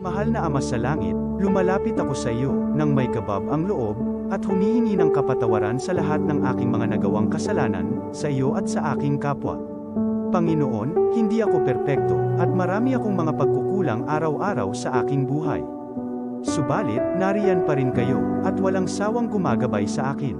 Mahal na Ama sa langit, lumalapit ako sa iyo, nang may kabab ang loob, at humihingi ng kapatawaran sa lahat ng aking mga nagawang kasalanan, sa iyo at sa aking kapwa. Panginoon, hindi ako perpekto, at marami akong mga pagkukulang araw-araw sa aking buhay. Subalit, nariyan pa rin kayo, at walang sawang gumagabay sa akin.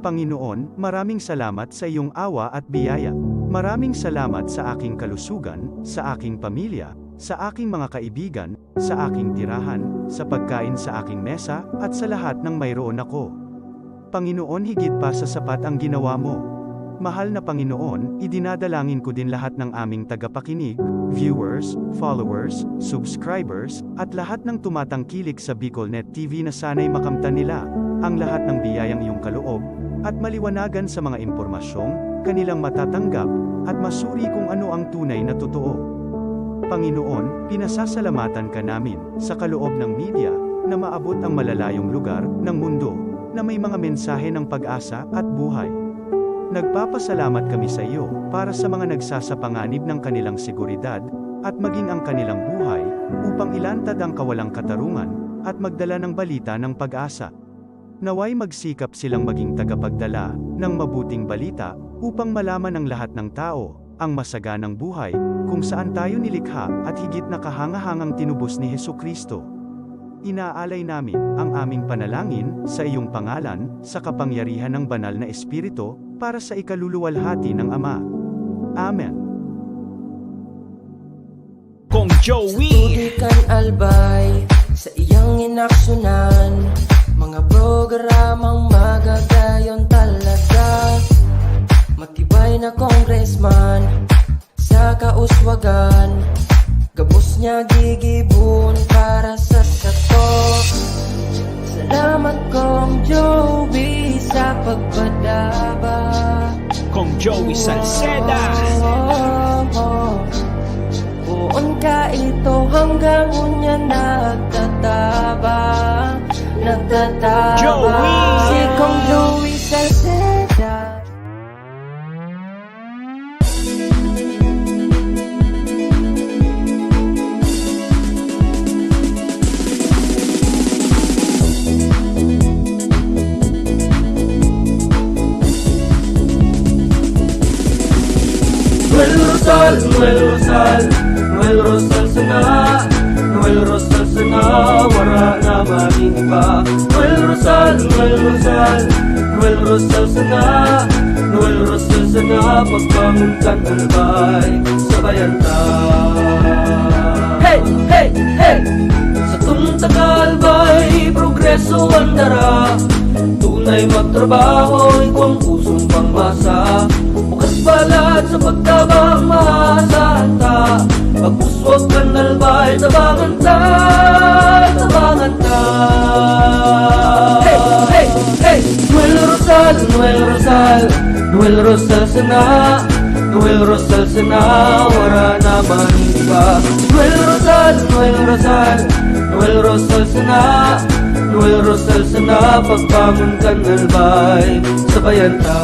Panginoon, maraming salamat sa iyong awa at biyaya. Maraming salamat sa aking kalusugan, sa aking pamilya, sa aking mga kaibigan, sa aking tirahan, sa pagkain sa aking mesa, at sa lahat ng mayroon ako. Panginoon, higit pa sa sapat ang ginawa mo. Mahal na Panginoon, idinadalangin ko din lahat ng aming tagapakinig, viewers, followers, subscribers, at lahat ng tumatangkilik sa BicolNet TV na sana'y makamtan nila ang lahat ng biyayang iyong kaloob, at maliwanagan sa mga impormasyong kanilang matatanggap, at masuri kung ano ang tunay na totoo. Panginoon, pinasasalamatan ka namin, sa kaloob ng media, na maabot ang malalayong lugar, ng mundo, na may mga mensahe ng pag-asa, at buhay. Nagpapasalamat kami sa iyo, para sa mga nagsasapanganib ng kanilang seguridad, at maging ang kanilang buhay, upang ilantad ang kawalang katarungan, at magdala ng balita ng pag-asa. Naway magsikap silang maging tagapagdala, ng mabuting balita, upang malaman ng lahat ng tao, ang masaganang buhay, kung saan tayo nilikha, at higit na kahangahangang tinubos ni Hesukristo. Inaalay namin ang aming panalangin sa iyong pangalan, sa kapangyarihan ng banal na Espiritu, para sa ikaluluwalhati ng Ama. Amen. Kong Joey Tutudikan albay sa iyang inaksyonan, mga programang magagayon talaga. Matibay na congressman sa kauswagan, gabos niya gigibon para sa sato. Salamat Kong Joey sa pagpadaba. Kong Joey Salceda. Buon ka ito hanggang unya nagtataba. Joey! Si Kong Joey Salceda. Noel Rosal sana, Noel Rosal sana, wala na maniba. Noel Rosal sana, Noel Rosal sana, pagbangon ka albay, sabayan ta. Hey, hey, hey! Sa tuntagalbay, progreso ang dara, tunay magtrabaho, ikaw ang pusong pangmasa. Bukas balat sa pagtabang maasahan ta, pagpuswag ka nalbay, tabangan ta, tabangan ta. Hey, hey, hey! Noel Rosal, Noel Rosal, Noel Rosal sana, Noel Rosal sana, wala naman iba. Noel Rosal, Noel Rosal, Noel Rosal sana, Noel Rosal sana, pagbangon ka nalbay, sabayan ta.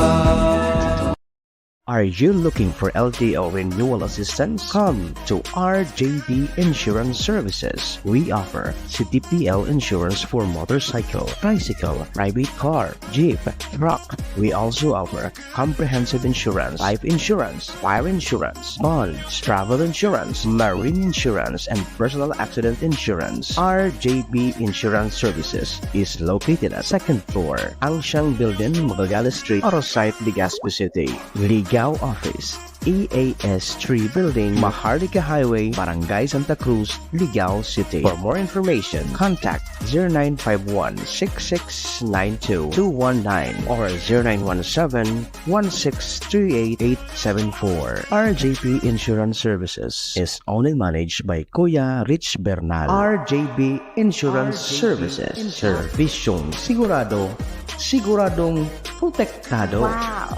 Are you looking for LTO renewal assistance? Come to RJB Insurance Services. We offer CTPL insurance for motorcycle, tricycle, private car, jeep, truck. We also offer comprehensive insurance, life insurance, fire insurance, bonds, travel insurance, marine insurance, and personal accident insurance. RJB Insurance Services is located at 2nd floor, Angshang Building, Magallanes Street, Orosite, Legazpi City. Ligao Office, EAS 3 Building, Maharlika Highway, Barangay Santa Cruz, Ligao City. For more information, contact 0951-6692-219 or 0917-1638874. RJP Insurance Services is owned and managed by Kuya Rich Bernal. RJB Insurance Services. Servisyong sigurado, siguradong protektado. Wow!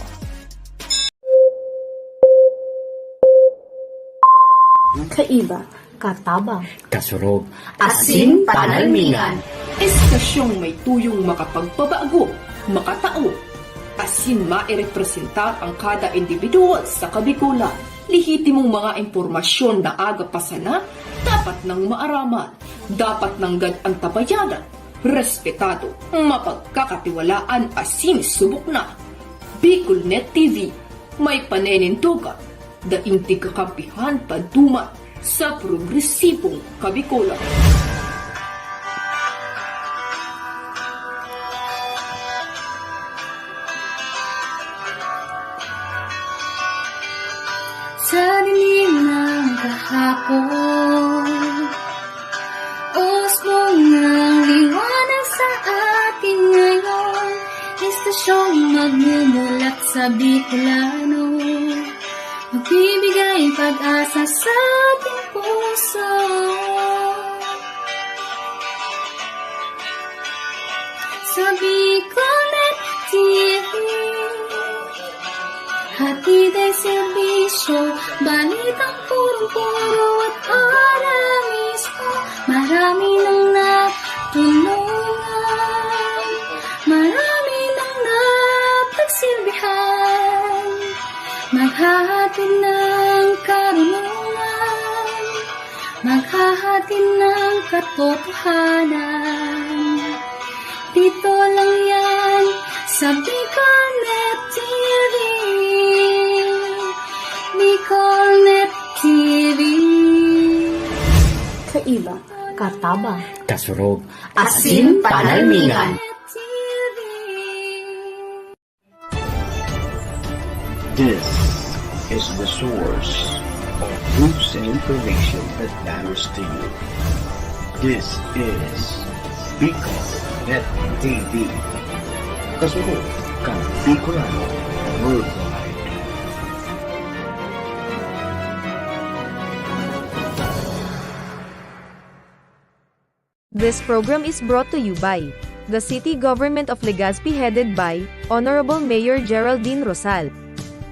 Kaiba, katabang, kasurog, asin panalmingan. Estasyong may tuyong makapagpabago, makatao, asin mairepresenta ang kada individual sa kabikulan. Lihitimong mga impormasyon na aga pasana, dapat ng maaraman, dapat ng antabayanan, respetado, mapagkakatiwalaan asin subok na. Bicolnet TV, may panenintugan, daing kakampihan paduman sa progresibong Kabikolan. Sa dilim ng kahapon, usbong ng liwanag sa atin ngayon, istasyong magmumulat sa Bicolano, magbibigay pag-asa sa ating puso. Sa Bicolnet TV, hatid ay serbisyo, balitang purong-puro at oras mismo. Marami nang natulungan, marami nang napagsilbihan, maghahatid ng karunungan, maghahatid ng katotohanan. Dito lang yan sa Bicolnet TV. Bicolnet TV. Kaiba, katabang, Kasurog. asin panalmingan. This is the source of news and information that matters to you. This is Bicolnet TV. Kasurog kang Bicolano worldwide. This program is brought to you by the City Government of Legazpi headed by Honorable Mayor Geraldine Rosal,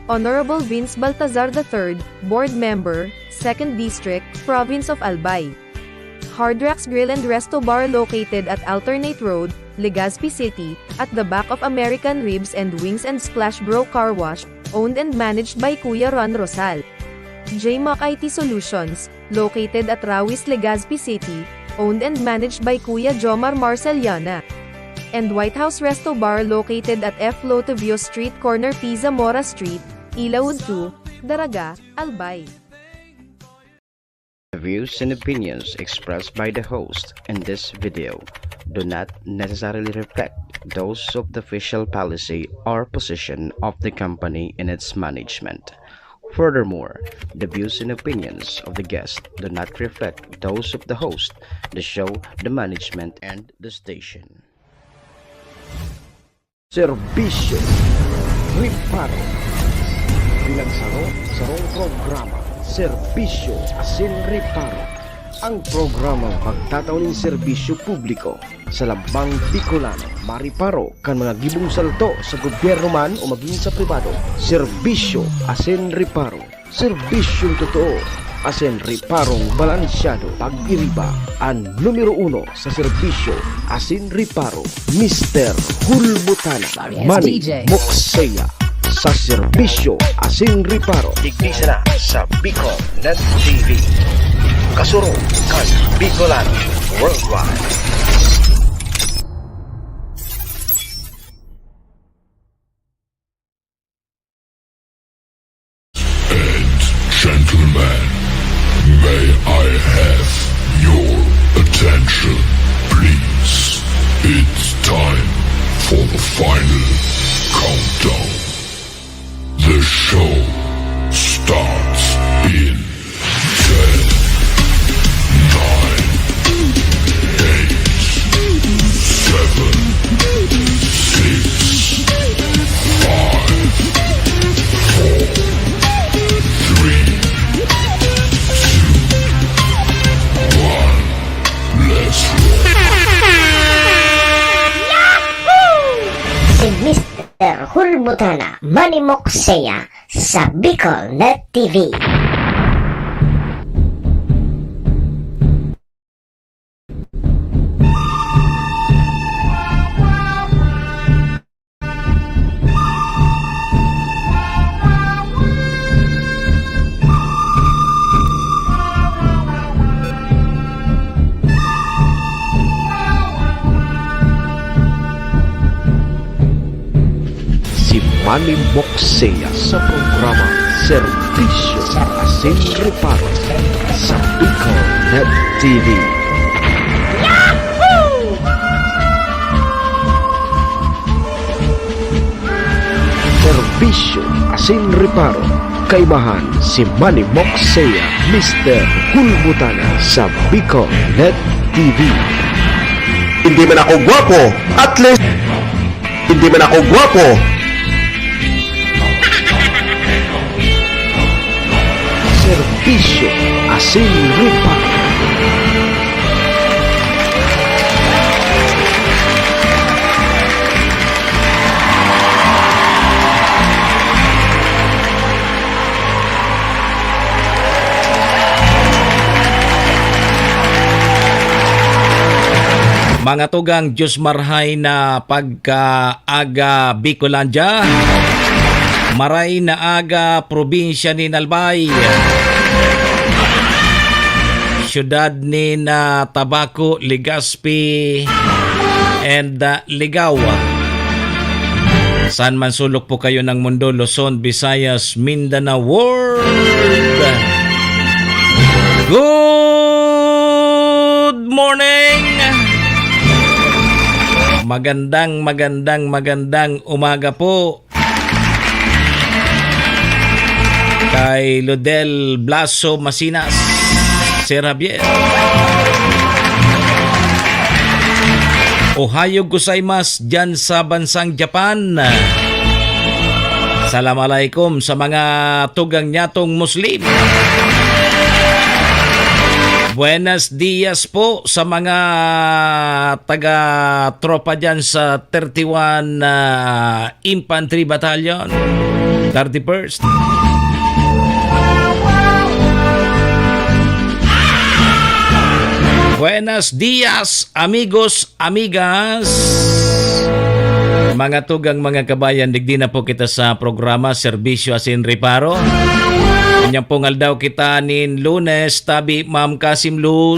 Honorable Vince Baltazar III, Board Member, 2nd District, Province of Albay. Hard Rocks Grill and Resto Bar located at Alternate Road, Legazpi City, at the back of American Ribs and Wings and Splash Bro Car Wash, owned and managed by Kuya Ron Rosal. JMAC IT Solutions, located at Rawis, Legazpi City, owned and managed by Kuya Jomar Marceliana. And White House Resto Bar located at F. Lotavio Street Corner P. Zamora Street, Ilaud 2, Daraga, Albay. The views and opinions expressed by the host in this video do not necessarily reflect those of the official policy or position of the company and its management. Furthermore, the views and opinions of the guest do not reflect those of the host, the show, the management, and the station. Serbisyo Riparo Pinagsaro-sarong programa Serbisyo Asin Riparo, ang programang pagtatao ng serbisyo publiko sa Lambang Bicolano, mariparo kan mga gibong salto sa gobyerno man o maging sa pribado. Serbisyo Asin Riparo, serbisyong totoo, asin riparong balansyado. Pag-iriba ang numero 1 sa serbisyo Asin Riparo, Mr. Hulbutana Manny Moxeya. Sa serbisyo Asin Riparo, tigdisa na sa Bicolnet TV. Kasuro kan Bicolano worldwide. Gentlemen, may I have your attention, please? It's time for the final countdown. The show starts in 10, 9, 8, 7, 6, 5, 4, 3, 2, 1, let's roll. Si Mr. Hulbutana Manny Moxeya sa Bicolnet TV. Manny Moxea sa programa Serbisyo Asin Reparo sa Bicol Net TV. Serbisyo Asin Reparo, kaibahan si Manny Moxea, Mr. Hulbutana sa Bicol Net TV. Hindi man ako gwapo, at least hindi man ako gwapo. Serbisyo Asin Reparo. Mga tugang Diyos marhay na pagka-aga Bicolandia, maray na aga probinsya ni Nalbay, syudad ni na Tabaco, Legazpi, and Ligao. Saan man sulok po kayo ng mundo, Luzon, Visayas, Mindanao, world. Good morning! Magandang umaga po kay Ludel Blaso Masinas, Sir Javier. Ohayo gozaimasu dyan sa bansang Japan. Assalamualaikum sa mga tugang nyatong Muslim. Buenos dias po sa mga taga-tropa dyan sa 31 Infantry Battalion, 31st. Buenos dias, amigos, amigas. Mga tugang mga kabayan, digdi na po kita sa programa Serbisyo Asin Reparo. Kanyang pungal daw kita nin Lunes, tabi Ma'am Kasim Luz.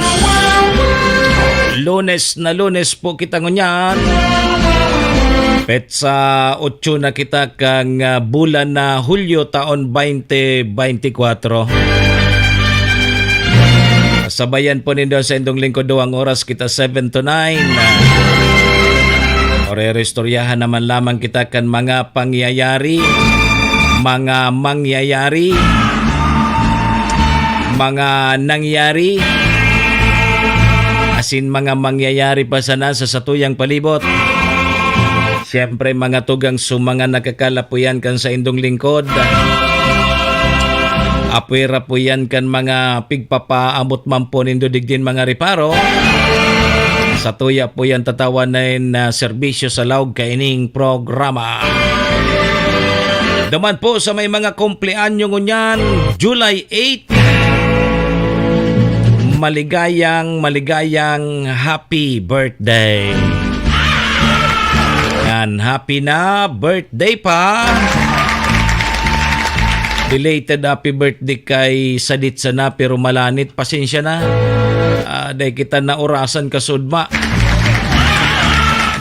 Lunes na Lunes po kita ngunyan. Petsa 8 na kita kang bulan na Hulyo taon 2024. Sabayan po nindo sa indong lingkod 2 oras kita 7 to 9. Ore-restoryahan naman lamang kita kan mga pangyayari, mga mangyayari, mga nangyari, asin mga mangyayari pa sana sa satuyang palibot. Siyempre mga tugang sumanga nakakalapuyan kan sa indong lingkod. Apwera po yan kan mga pigpapaamot man po nindo digdin mga reparo. Sa tuya po yan tatawanan na serbisyo sa laog kaining programa. Daman po sa may mga kumpleanyo ngunyan, July 8, maligayang happy birthday. Yan, happy na birthday pa. Belated happy birthday kay Sadit sana pero malanit, pasensya na. Dahil kita na orasan kasudma.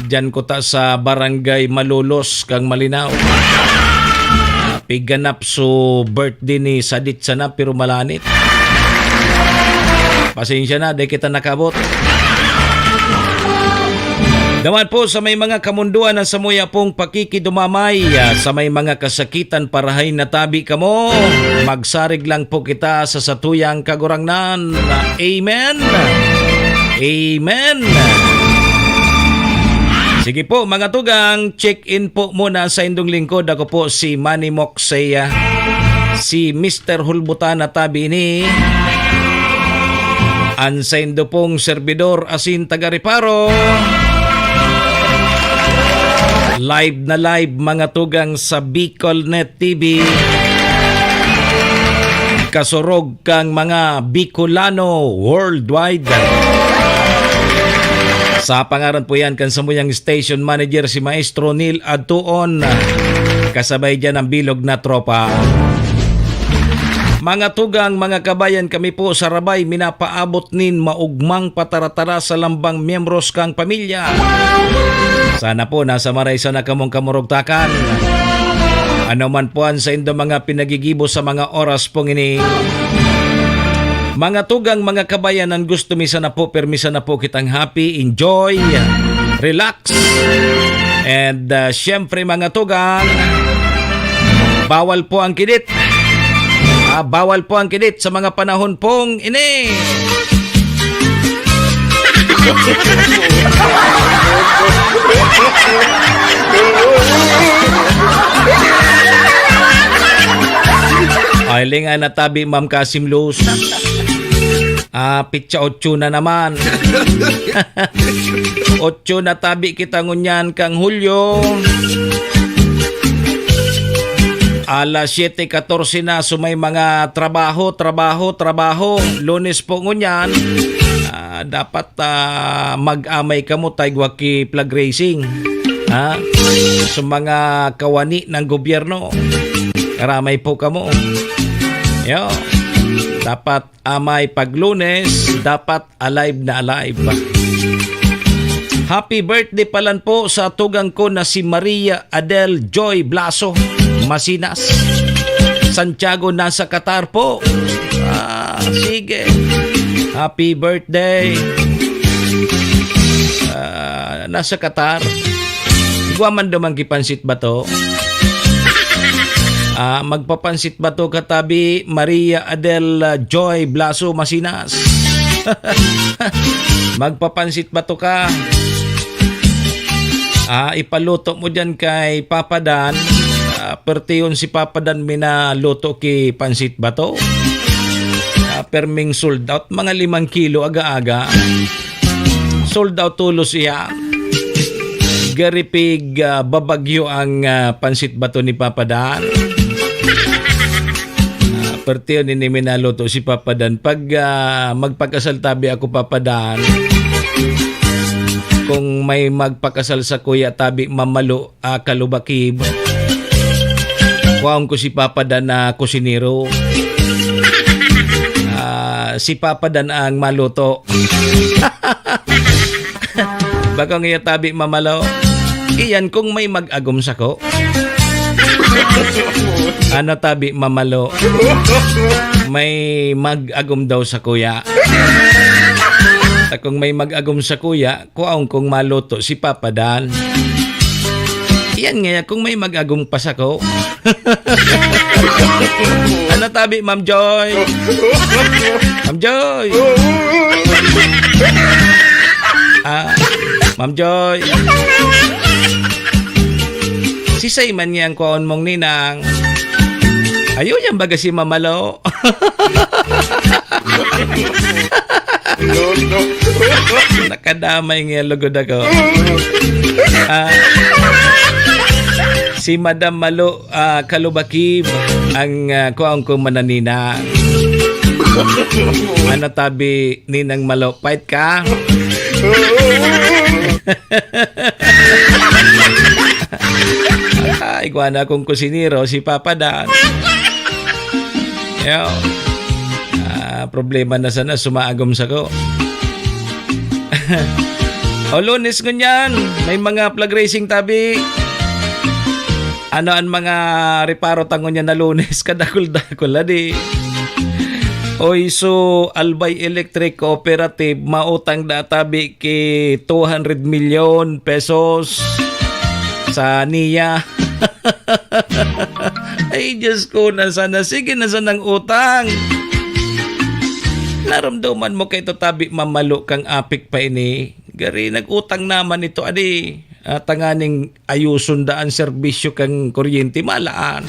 Diyan ko ta sa barangay Malulos kang Malinaw. Piganap so birthday ni Sadit sana pero malanit. Pasensya na, dahil kita nakabot. Daman po sa may mga kamunduan na samuya pong pakikidumamay, sa may mga kasakitan parahay na tabi kamo, magsarig lang po kita sa satuyang kagurangnan. Amen. Amen. Sige po mga tugang, check-in po muna sa indong lingkod. Ako po si Manny Moxea, si Mr. Hulbutana tabi ni ansaindo pong servidor asin taga-reparo. Live na live mga tugang sa Bicol Net TV. Kasurog kang mga Bicolano worldwide. Sa pangaran po yan kan samuyang station manager si Maestro Neil Adtuon. Kasabay dyan ang bilog na tropa. Mga tugang, mga kabayan, kami po sa Rabay minapaabot nin maugmang pataratara sa lambang miyembros kang pamilya. Sana po nasa maraysa na kamong kamurugtakan. Ano man po ang sa indo mga pinagigibo sa mga oras pong ini. Mga tugang, mga kabayanan, gusto misa na po, permisa na po kitang happy, enjoy, relax. And syempre mga tugang, bawal po ang kidit. Bawal po ang kidit sa mga panahon pong ini. Ay, nga natabi, Ma'am Kasim Luz. Pitsa 8 na naman. 8 na tabi kita ngunyan kang Hulyo. Alas 7:14 na sumay mga trabaho. Lunes po ngunyan. Dapat mag-amay ka mo tayo ki flag racing. Sa mga kawani ng gobyerno. Karamay po ka mo. Yo. Dapat amay pag Lunes, dapat alive na alive. Happy birthday palan po sa tugang ko na si Maria Adel Joy Blaso, Masinas. Santiago, nasa Qatar po. Sige. Happy birthday. Nasa Qatar. Guwaman damang kipansit ba to? Magpapansit ba to katabi Maria Adel Joy Blaso, Masinas? Magpapansit ba to ka? Ipaluto mo dyan kay Papa Dan. Pertiyon si Papa Dan minaluto ki pansit ba to? Perming sold out. Mga 5 kilo aga-aga. Sold out tulos iya. Garipig babagyo ang pansit ba to ni Papa Dan? Pertiyon ni minaluto si Papa Dan. Pag magpakasal tabi ako Papa Dan, kung may magpakasal sa kuya tabi mamalo kalubakib, kuwaon ko si Papa Dan na kusinero. Si Papa Dan ang maluto. Baka ngayon tabi mamalo. Iyan kung may mag-agom sa ko. Ano tabi mamalo? May mag-agom daw sa kuya. Kung may mag-agom sa kuya, kuwaon kong maluto si Papa Dan. Iyan nga kung may mag-agong pa sa ko. Ano tabi, Ma'am Joy? Ma'am Joy! Ma'am Joy! Si Sayman niyang kuwaon mong ninang. Ayaw yan baga si Mamalo. Nakadamay nga lugod ako. Si Madam Malo Kalubakib ang kuwaon kong mananina. Ano tabi ninang Malo? Fight ka? Iguana akong kusinero si Papa Dan. Yo. Problema na sana sumaagom sa ko. O Lunes ngunyan, may mga flag racing tabi. Ano ang mga reparo tangon niya na Lunes kadakul-dakul adi. Oy, so Albay Electric Cooperative mautang databi ki 200 million pesos sa niya. Ay, Diyos ko, nasana. Sige, nasanang utang. Naramdaman mo kay tabi mamalo kang apik pa ini. Gari, nag-utang naman ito, adi. Tanganing ayusun daan serbisyo kang kuryente, malaan.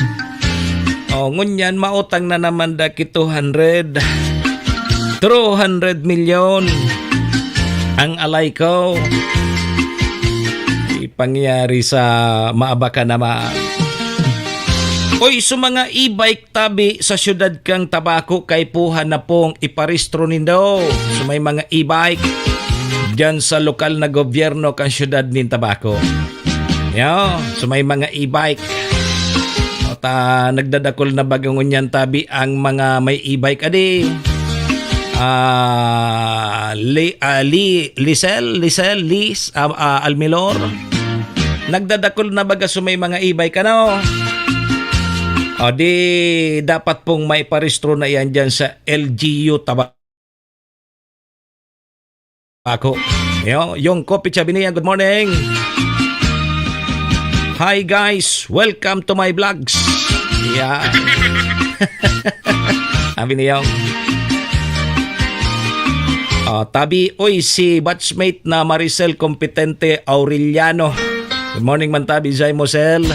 Ngunyan, mautang na naman da ki 200 million ang alay ko. Pangyari sa maabaka naman. Oy, so mga e-bike tabi sa syudad kang Tabaco kay puhan na pong iparistro nindo. So may mga e-bike dyan sa lokal na gobyerno kang syudad nin Tabaco. Yo, so may mga e-bike. Nagdadakol na bagang unyan tabi ang mga may e-bike adi. Lis, Almilor. Nagdadakol na baga sumay mga e-bike ano. O di dapat pong may parehistro na yan dyan sa LGU Tabako. Yung Kopi Chabinia, good morning. Hi guys, welcome to my vlogs. Yeah. Sabi niyo. Tabi, oy, si batchmate na Maricel Competente Aureliano. Good morning man tabi, Jai Mosel.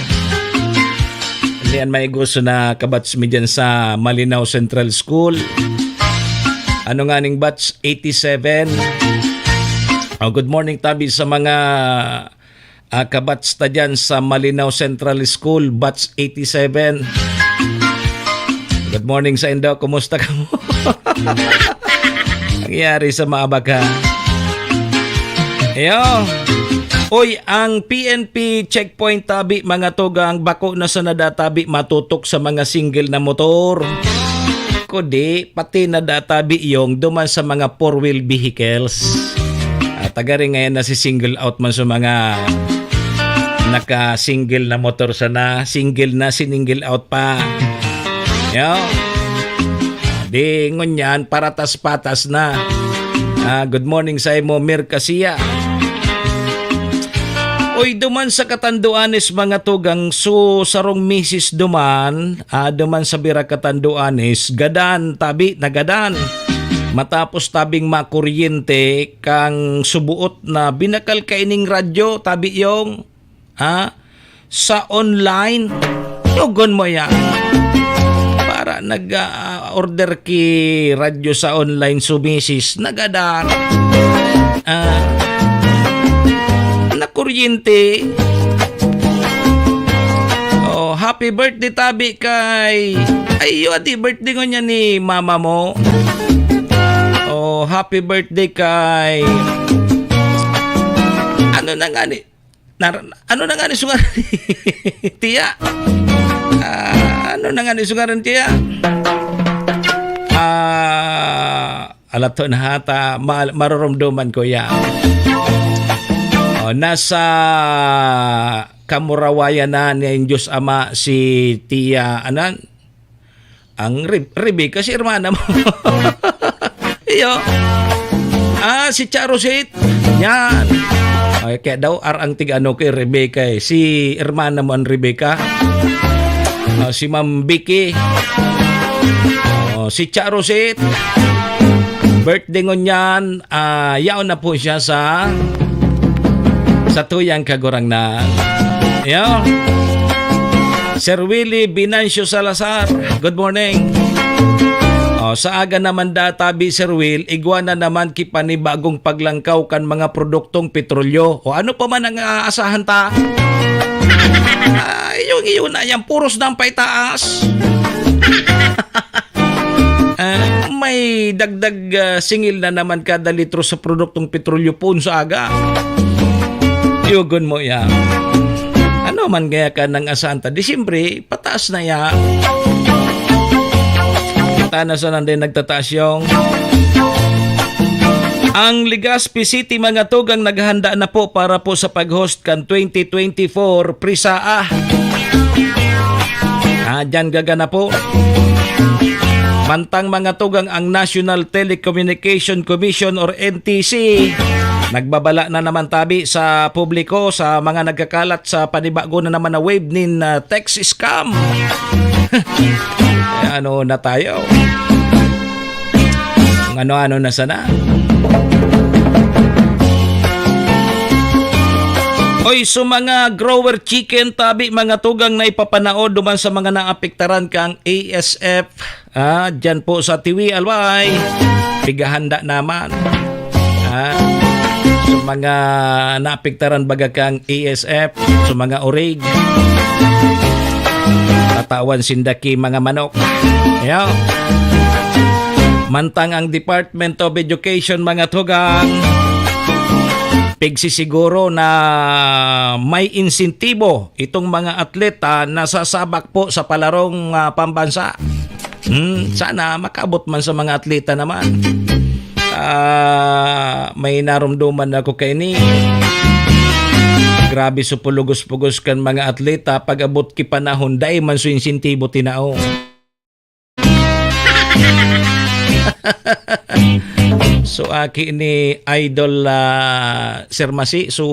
Hindi yan may gusto na kabatch mi dyan sa Malinaw Central School. Ano nga ning batch 87? Good morning tabi sa mga kabatch ta dyan sa Malinaw Central School, batch 87. Good morning sa Indo, kumusta ka mo? Nangyari sa maabaga. Oy, ang PNP checkpoint tabi mga tugang bako na sa nadatabi matutok sa mga single na motor. Kundi pati nadatabi yung duman sa mga four-wheel vehicles. Tagari ngayon na si single out man sa mga naka-single na motor sana, single na single out pa. Di ngunyan paratas-patas na. Good morning sa imo Mirkasiya. Oy, duman sa Katanduanes mga tugang sarong misis duman sa Bira Katanduanes, gadan tabi nagadan. Matapos tabing makuryente kang subuot na binakal kaining radyo tabi yung sa online. Tugon mo yan. Para nag-order ki radyo sa online sumisis nagadan. Na kuryente. Happy birthday tabi kay di birthday ko niya ni mama mo. Happy birthday kay ano na nga ni sungaran tiya. Ano na nga ni sungaran tiya? Alato na hata maroromdoman ko ya. Nasa kamurawayan na ni Diyos Ama si Tia ang Rebecca, si hermana mo. Si Charosit. Yan. Kaya daw ang tigano kay Rebecca si hermana mo ang Rebecca. Si Ma'am Vicky. Si Charosit. Birthday ngon yan. Yaon na po siya sa tuyang kagurangnan. Sir Willie Binancio Salazar, good morning. Sa aga naman databi Sir Will, igwana naman kipanibagong paglangkaw kan mga produktong petrolyo. Ano pa man ang aasahan ta? Yung na yan, puros ng paitaas. May dagdag singil na naman kada litro sa produktong petrolyo po sa aga. Yugon mo ya. Ano man gaya ka ng asanta? Disyembre, pataas na ya. Tana sa nanday nagtataas yung. Ang Legazpi City mga tugang naghahanda na po para po sa pag-host kan 2024 Prisaa. Dyan gagana po. Mantang mga tugang ang National Telecommunication Commission or NTC nagbabala na naman tabi sa publiko sa mga nagkakalat sa panibago na naman na wave nin text scam. Ano na tayo? Ano-ano na sana? Oy, so mga grower chicken tabi mga tugang na ipapanaod duman sa mga naapektaran kang ASF. Dyan po sa Tiwi Alway. Pigahanda naman. So mga naapektaran baga kang ASF, so mga orig. Tatawan sindaki mga manok. Mantang ang Department of Education mga tugang pigsisiguro na may insentibo itong mga atleta na sasabak po sa palarong pambansa. Sana makabot man sa mga atleta naman. May narumduman ako kay ni Grabe so pulugos-pugos kan mga atleta pag abot ki panahon dai man so insentibo tinao. So aki ni Idol Sir Masi, so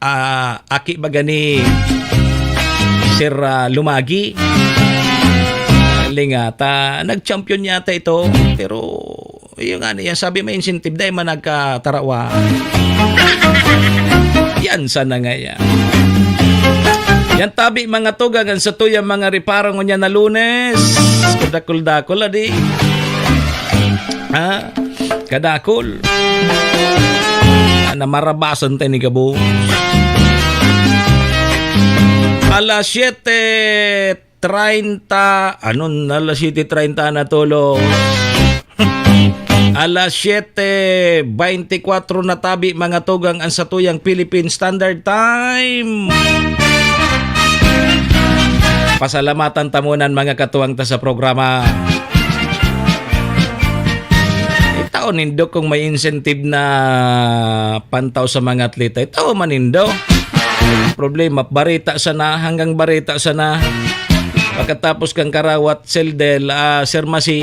aki baga ni Sir Lumagi lingata nag-champion yata ito, pero yung ano yan, sabi may incentive dahil man nagkatarawa. Yan sana nga yan. Yan tabi mga tugagan sa tuyang mga riparang niya na Lunes. Kadakol-dakol adi. Ha? Kadakol. Na marabasan tayo ni Gabo. Alas 7:30. Alas 7:30 na tulo. Alas 7:24 na tabi mga tugang ang satuyang Philippine Standard Time. Pasalamatan tamunan mga katuwang ta sa programa. Itaw nindo kung may incentive na pantaw sa mga atleta. Itaw manindo. Problema, barita sana hanggang barita sana. Pagkatapos kang karawat Seldel, Sir Masi,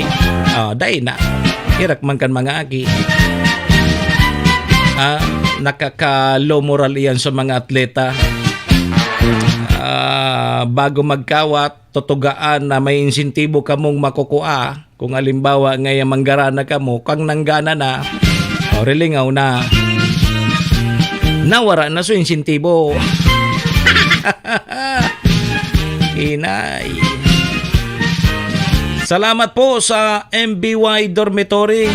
day na. Hirak man kan mga aki. Nakaka-low moral iyan sa mga atleta. Bago magkawat, tutugaan na may insentibo ka mong makukuha. Kung alimbawa ngayon manggarana ka mo, kang nanggana na, rilingaw na. Nawara na so insentibo. Inay. Salamat po sa MBY Dormitory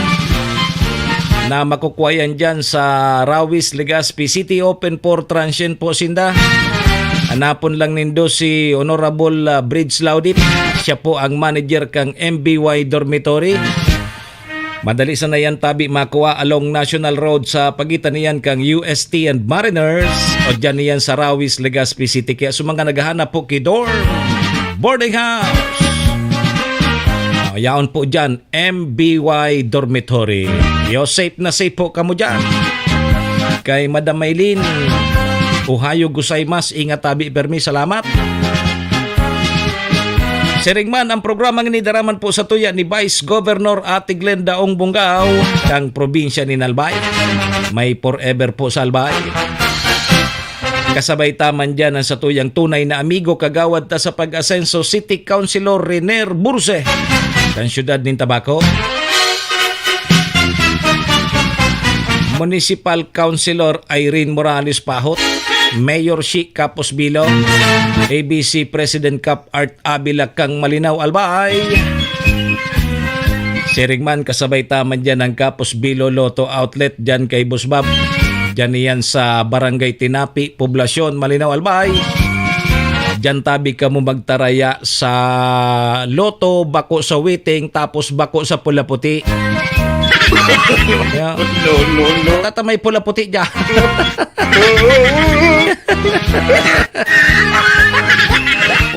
na makukuha yan dyan sa Rawis, Legazpi City. Open for transient po sinda. Hanapon lang nindo si Honorable Bridge Laudit. Siya po ang manager kang MBY Dormitory. Madali sana yan tabi makuha along National Road sa pagitan niyan kang UST and Mariners o dyan niyan sa Rawis, Legazpi City. Kaya sumanga naghahanap po kay dorm, boarding house. Yaon po dyan, MBY Dormitory. Yo, safe na safe po kamo dyan. Kay Madam Maylin, Ohayo gusaymas, ingat tabi permi, salamat. Siringman ang programang inidaraman po sa tuya ni Vice Governor Ate Glenda Ong Bungaw ng probinsya ni Albay. May forever po sa Albay. Kasabay taman dyan ang sa tuyang tunay na amigo kagawad ta sa pag-asenso City Councilor Rener Burse ng siyudad ng Tabaco. Municipal Councilor Irene Morales Pahot, Mayor Shi Capos Bilo, ABC President Cap Art Abila kang Malinaw Albay. Siringman kasabay taman dyan ang Capos Bilo Lotto Outlet dyan kay Busbab. Dyan yan sa Barangay Tinapi, Poblasyon, Malinaw Albay. Dyan tabi ka mo magtaraya sa Lotto, bako sa Witing, tapos bako sa Pula-Puti. Yeah. No. Tatamay Pula-Puti dyan.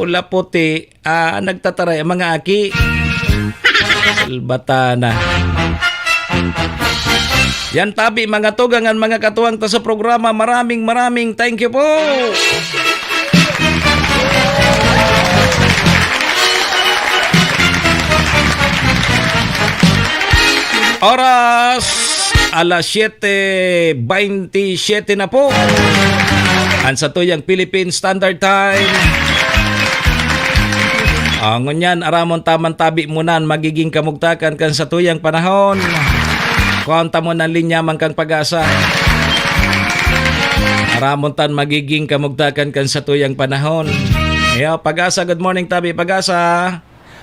Pula-Puti, nagtataraya mga aki. Salbatana. Yan tabi mga tugangan, mga katuwang ta sa programa. Maraming thank you po. Oras alas 7:27 na po. Ang sa tuyang Philippine Standard Time. Ngunyan aramon tamang tabi munan magiging kamugtakan kan sa tuyang panahon. Konta mo ng linya man kang pag-asa. Aramon tan magiging kamugtakan kan sa tuyang panahon. Pag-asa, good morning tabi, Pag-asa.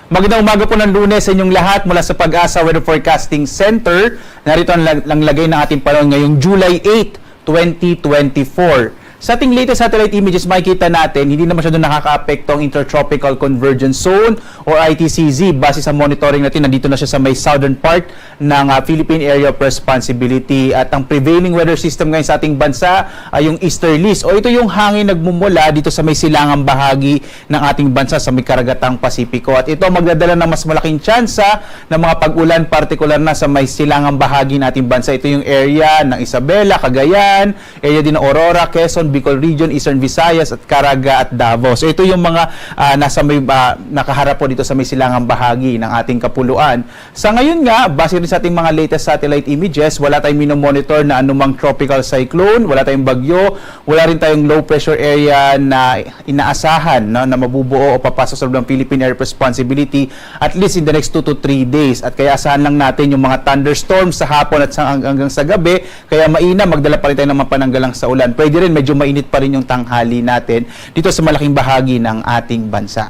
Magandang umaga po ng Lunes sa inyong lahat mula sa Pag-asa Weather Forecasting Center. Narito ang lagay ng ating panahon ngayong July 8, 2024. Sa ating latest satellite images, makikita natin, hindi na masyado nakaka-apekto ang Intertropical Convergence Zone or ITCZ. Base sa monitoring natin, nandito na siya sa may southern part ng Philippine Area of Responsibility. At ang prevailing weather system ngayon sa ating bansa ay yung easterlies. O ito yung hangin nagmumula dito sa may silangang bahagi ng ating bansa sa may karagatang Pasipiko. At ito magdadala ng mas malaking tsansa ng mga pag-ulan, partikular na sa may silangang bahagi ng ating bansa. Ito yung area ng Isabela, Cagayan, area din ng Aurora, Quezon, Luzon, Bicol Region, Eastern Visayas at Caraga at Davao. So ito yung mga nasa may nakaharap po dito sa may silangang bahagi ng ating kapuluan. Sa ngayon nga, base rin sa ating mga latest satellite images, wala tayong minomonitor na anumang tropical cyclone, wala tayong bagyo, wala rin tayong low pressure area na inaasahan na mabubuo o papasok sa loob ng Philippine Air Responsibility at least in the next 2 to 3 days. At kaya asahan lang natin yung mga thunderstorms sa hapon at hanggang sa gabi, kaya mainam, magdala pa rin tayo ng mga pananggalang sa ulan. Pwede rin, medyo mainit pa rin yung tanghali natin dito sa malaking bahagi ng ating bansa.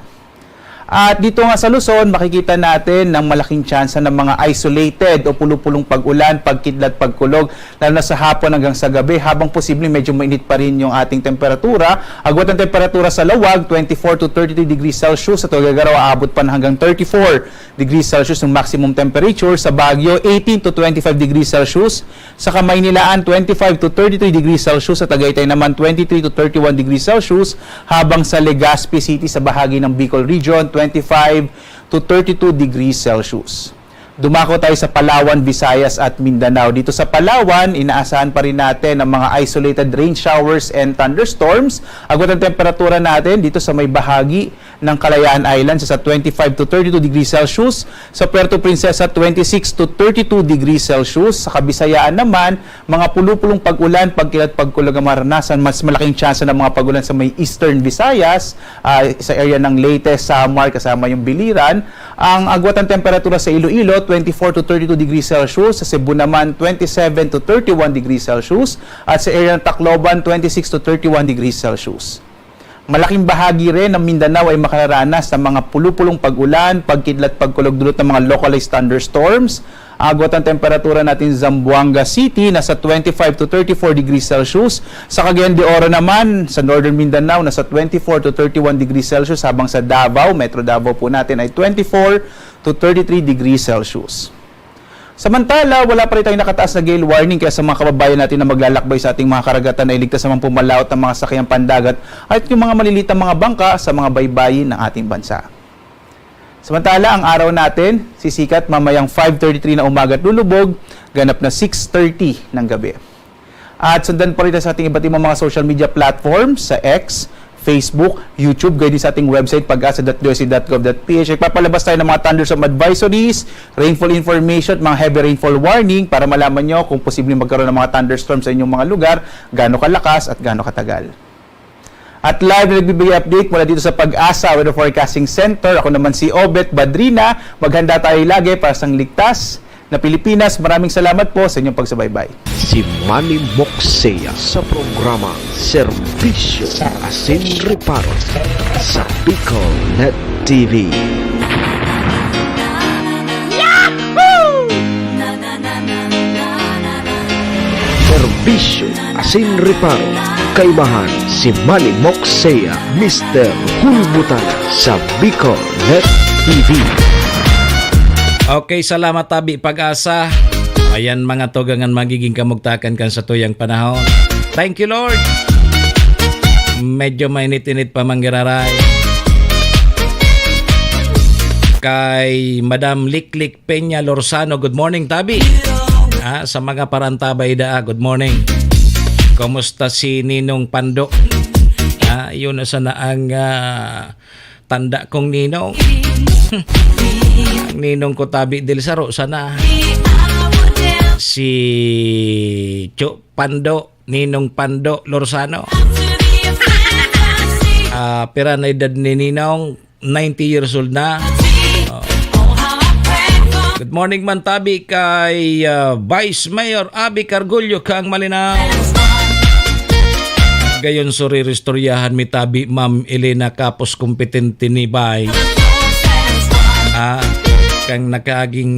At dito nga sa Luzon, makikita natin ng malaking tsansa ng mga isolated o pulupulong pag-ulan, pagkidlat, pagkulog, lalo na sa hapon hanggang sa gabi, habang posibleng medyo mainit pa rin yung ating temperatura. Agwat ng temperatura sa Lawag, 24 to 33 degrees Celsius. Sa Tuguegarao, aabot pa na hanggang 34 degrees Celsius ng maximum temperature. Sa Baguio, 18 to 25 degrees Celsius. Sa Kamaynilaan, 25 to 33 degrees Celsius. Sa Tagaytay naman, 23 to 31 degrees Celsius. Habang sa Legazpi City, sa bahagi ng Bicol Region, 25 to 32 degrees Celsius. Dumako tayo sa Palawan, Visayas at Mindanao. Dito sa Palawan, inaasahan pa rin natin ang mga isolated rain showers and thunderstorms. Agwat ang temperatura natin dito sa may bahagi ng Kalayaan Island sa 25 to 32 degrees Celsius. Sa Puerto Princesa, 26 to 32 degrees Celsius. Sa Kabisayaan naman, mga pulupulong pag-ulan, pagkilat, pagkulog ang maranasan. Mas malaking tsansa ng mga pag-ulan sa may Eastern Visayas, sa area ng Leyte, Samar, kasama yung Biliran. Ang agwat ng temperatura sa Iloilo, 24 to 32 degrees Celsius. Sa Cebu naman, 27 to 31 degrees Celsius. At sa area ng Tacloban, 26 to 31 degrees Celsius. Malaking bahagi rin ng Mindanao ay makararanas ng mga pulupulong pag-ulan, pagkidlat, pagkulog dulot ng mga localized thunderstorms. Ang agwat ng temperatura natin sa Zamboanga City, nasa 25 to 34 degrees Celsius. Sa Cagayan de Oro naman, sa Northern Mindanao, nasa 24 to 31 degrees Celsius. Habang sa Davao, Metro Davao po natin ay 24 to 33 degrees Celsius. Samantala, wala pa rin tayong nakataas na gale warning, kaya sa mga kababayan natin na maglalakbay sa ating mga karagatan na iligtas naman pumalaot ng mga sakyang pandagat at yung mga malilitang mga bangka sa mga baybayin ng ating bansa. Samantala, ang araw natin sisikat mamayang 5:33 na umaga at lulubog, ganap na 6:30 ng gabi. At sundan pa rin sa ating iba't ibang mga social media platforms sa X, Facebook, YouTube, gaya din sa ating website pag-asa.doc.gov.ph. Papalabas tayo ng mga thunderstorm advisories, rainfall information, mga heavy rainfall warning para malaman nyo kung posibleng magkaroon ng mga thunderstorm sa inyong mga lugar, gaano kalakas at gaano katagal. At live na nagbibigay update mula dito sa Pag-asa Weather Forecasting Center. Ako naman si Obet Badrina. Maghanda tayo lagi para sa ligtas na Pilipinas. Maraming salamat po sa inyong pagsubaybay. Si Manny Moxea sa programa Serbisyo Asin Reparo sa Bicol Net TV. Serbisyo Asin Reparo, kaibahan si Manny Moxea, Mr. Hulbutana sa Bicol Net TV. Okay, salamat Tabi Pag-asa. Ayan mga tugangan magiging kamugtakan kan sa tuyang panahon. Thank you Lord. Medyo mainit-init pa manggiraray. Kay Madam Liklik Peña Lorzano, good morning Tabi. Sa mga parantabay good morning. Kumusta si Ninong Pando? Yun na sana ang tanda kong Ninong. Ang Ninong ko Tabi del Saro sana. Si Cho Pando, Ninong Pando Lorzano. Pera na edad ni Ninong, 90 years old na. Good morning man Tabi kay Vice Mayor Abby Cargullo kang Malinaw. Gayon suri ristoryahan mi Tabi Ma'am Elena Capos kompetente ni Bay. Kang nakaging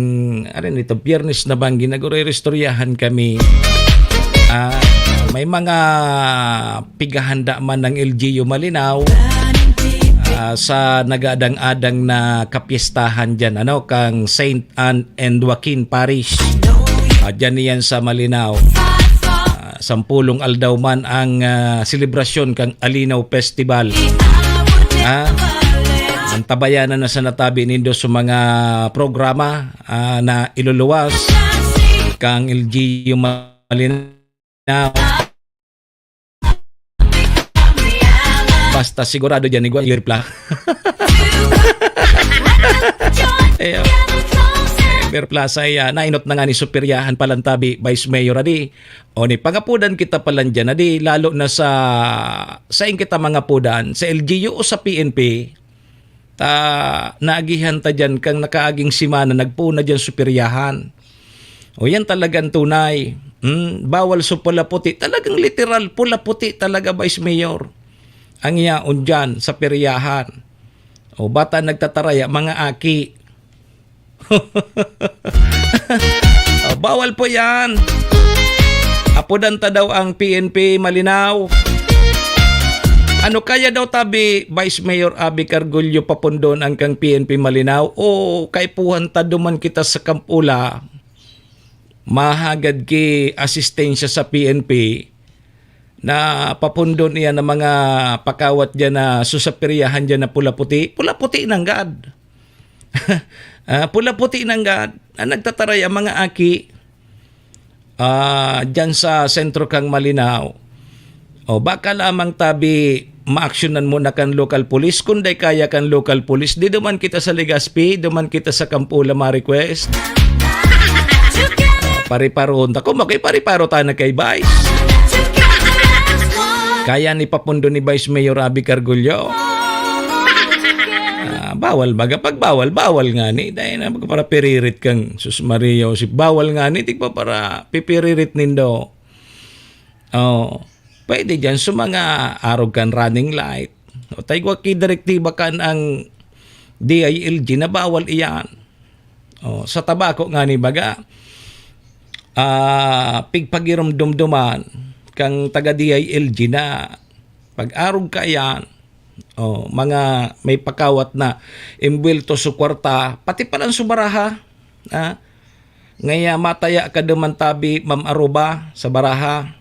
ito Biyernes na bang ginagore-ristoryahan kami. May mga pigahanda man ng LGU Malinaw sa nagadang-adang na kapiestahan dyan, kang Saint Anne and Joaquin Parish. Dyan niyan sa Malinaw. 10 aldaw man ang selebrasyon kang Alinaw Festival. Ang tabayanan na sa natabi nindo sa mga programa na iluluwas kang LGU Malinaw. Basta sigurado dyan, igwa year pla. Ayo. Mayor Plaza ay nainot na nga ni Superyahan Palantabi, Vice Mayor adi. O ni pangapudan kita palan dyan adi, lalo na sa kita mga pudan, sa LGU o sa PNP, naagihan ta dyan kang nakaaging simana, nagpuna dyan Superyahan. O yan talagang tunay. Bawal sa pula puti. Talagang literal, pula puti talaga, Vice Mayor. Ang yaon dyan sa peryahan. O bata nagtataraya, mga aki. Bawal po yan. Apudan ta daw ang PNP malinaw. Ano kaya daw tabi Vice Mayor Abby Cargullo papundon ang kang PNP malinaw o kay puhan ta duman kita sa Kampula mahagad ki asistensya sa PNP na papundon niya ng mga pakawat dyan na susapiryahan dyan na pula-puti nang gad. Pula-puti nang gad. Nagtataray ang mga aki dyan sa sentro kang malinaw. O baka lamang tabi maaksyonan mo na kan local police. Kung di kaya kan local police, di duman kita sa Legazpi, duman kita sa Kampula ma-request. Pariparoon ta. Kung makipariparot tayo na kay Vice. Kaya ni papundo ni Vice Mayor Abby Cargullo. Bawal baga. Pag bawal nga ni. Dahil na para piririt kang Sus Mario. Si bawal nga ni. Tigpa para pipiririt nindo. Pwede dyan sa mga arog kan running light. O tayo ki direktiba kan ang DILG na bawal iyan. Sa tabako nga ni baga. Pigpagirom dumduman kang taga DILG na pag-arog ka yan mga may pakawat na imbwelto sa kwarta pati palang subaraha ngaya mataya ka duman tabi Ma'am Aruba sa baraha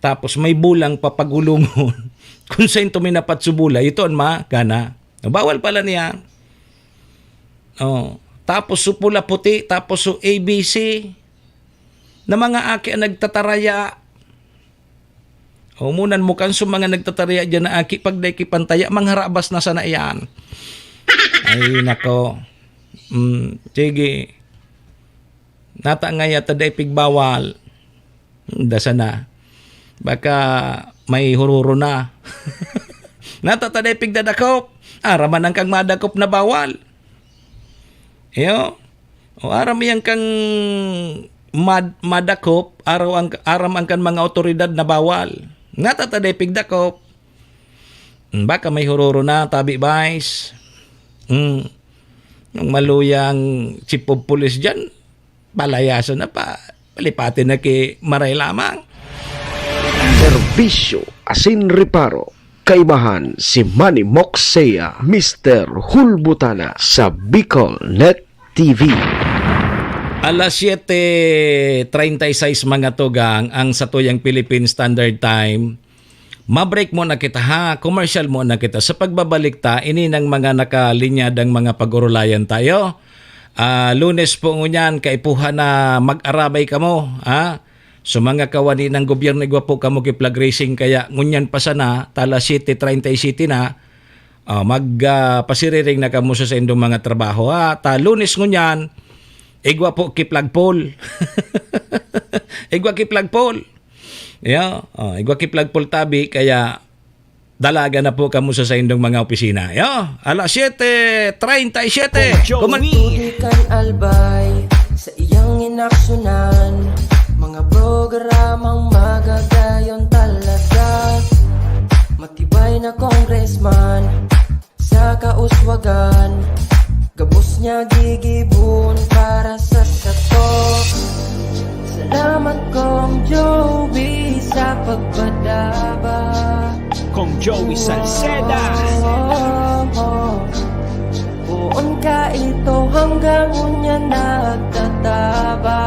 tapos may bulang papagulungon kung saan tuminapat subula ito ang gana bawal pala niya tapos su pula puti tapos su ABC na mga aki ang nagtataraya. Munan mo kan sa mga nagtataraya dyan na aki pag daiki pantaya, mangharabas na sana iyan. Ay, nako. Sige. Nata nga yata dahi pigbawal. Dasa na. Baka may hururo na. Nata ta dahi pigdadakop. Araman ang kang madakop na bawal. Iyo. Aram yang kang madakop aram ang kan mga otoridad na bawal natataday pigdakop baka may hururo na tabi Vice nung maluyang chief of police dyan palayasan na pa palipatin na ki maray lamang Serbisyo asin reparo kaibahan si Manny Moxea Mr. Hulbutana sa Bicol Net TV. Alas 7:36 mga tugang ang satuyang Philippine Standard Time. Mabreak mo na kita ha, commercial mo na kita. Sa pagbabalik ta, ini ng mga nakalinyadang mga pag-urulayan tayo. Lunes po ngunyan, kaipuhan na mag-arabay kamo. So mga kawani ng gobyerno, igwa po kamo kiplag racing, kaya ngunyan pa sana, tala 7:37 na, magpasiriring na kamo sa indong mga trabaho. Ta Lunes ngunyan, igwa po kiplagpol. Igwa kiplagpol. Yeah. Igwa kiplagpol tabi kaya dalaga na po kamo sa indong mga opisina. Alas 7:37. Tudikan albay sa iyang inaksyonan mga programang magagayon talaga. Matibay na congressman sa kauswagan. Gabos niya gigibon para sa sato. Salamat Kong Joey sa pagpadaba. Kong Joey Salceda. Buon ka ito hanggang unya nagtataba.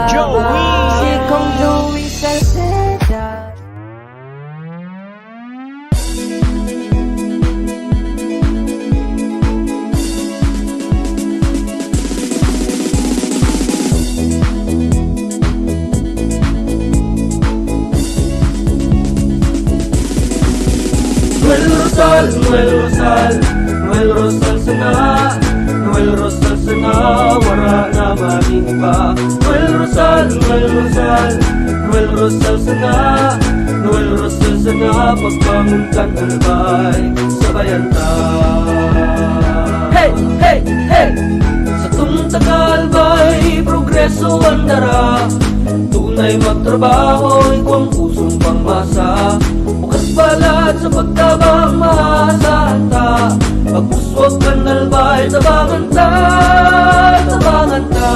Joey! Si Kong Joey Salceda. Noel Rosal, Noel Rosal sana, Noel Rosal sana, wala na maning iba. Noel Rosal, Noel Rosal, Noel Rosal sana, Noel Rosal sana, pagbangon kan albay, sabayan ta. Hey, hey, hey! Sa tumtakal ba'y progreso ang dara, tunay magtrabaho, ikaw ang pusong pangmasa. Bukas balat sa pagtabang maasahan ta, pagpuswag kan albay, tabangan ta, tabangan ta.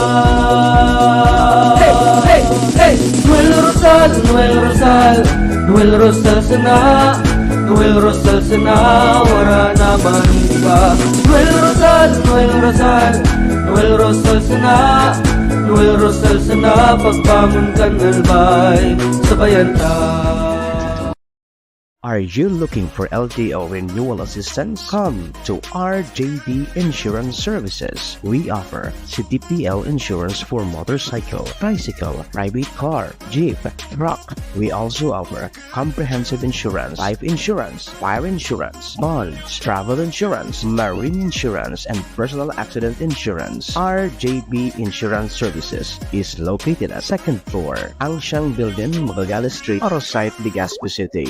Hey, hey, hey! Noel Rosal, Noel Rosal, Noel Rosal sana, Noel Rosal sana, wala na maning iba. Noel Rosal, Noel Rosal, Noel Rosal sana, Noel Rosal sana, pagbangon kan albay, sabayan ta. Are you looking for LTO renewal assistance? Come to RJB Insurance Services. We offer CTPL insurance for motorcycle, bicycle, private car, jeep, truck. We also offer comprehensive insurance, life insurance, fire insurance, bonds, travel insurance, marine insurance, and personal accident insurance. RJB Insurance Services is located at 2nd floor, Angshang Building, Magallanes Street, Orosite, Legazpi City.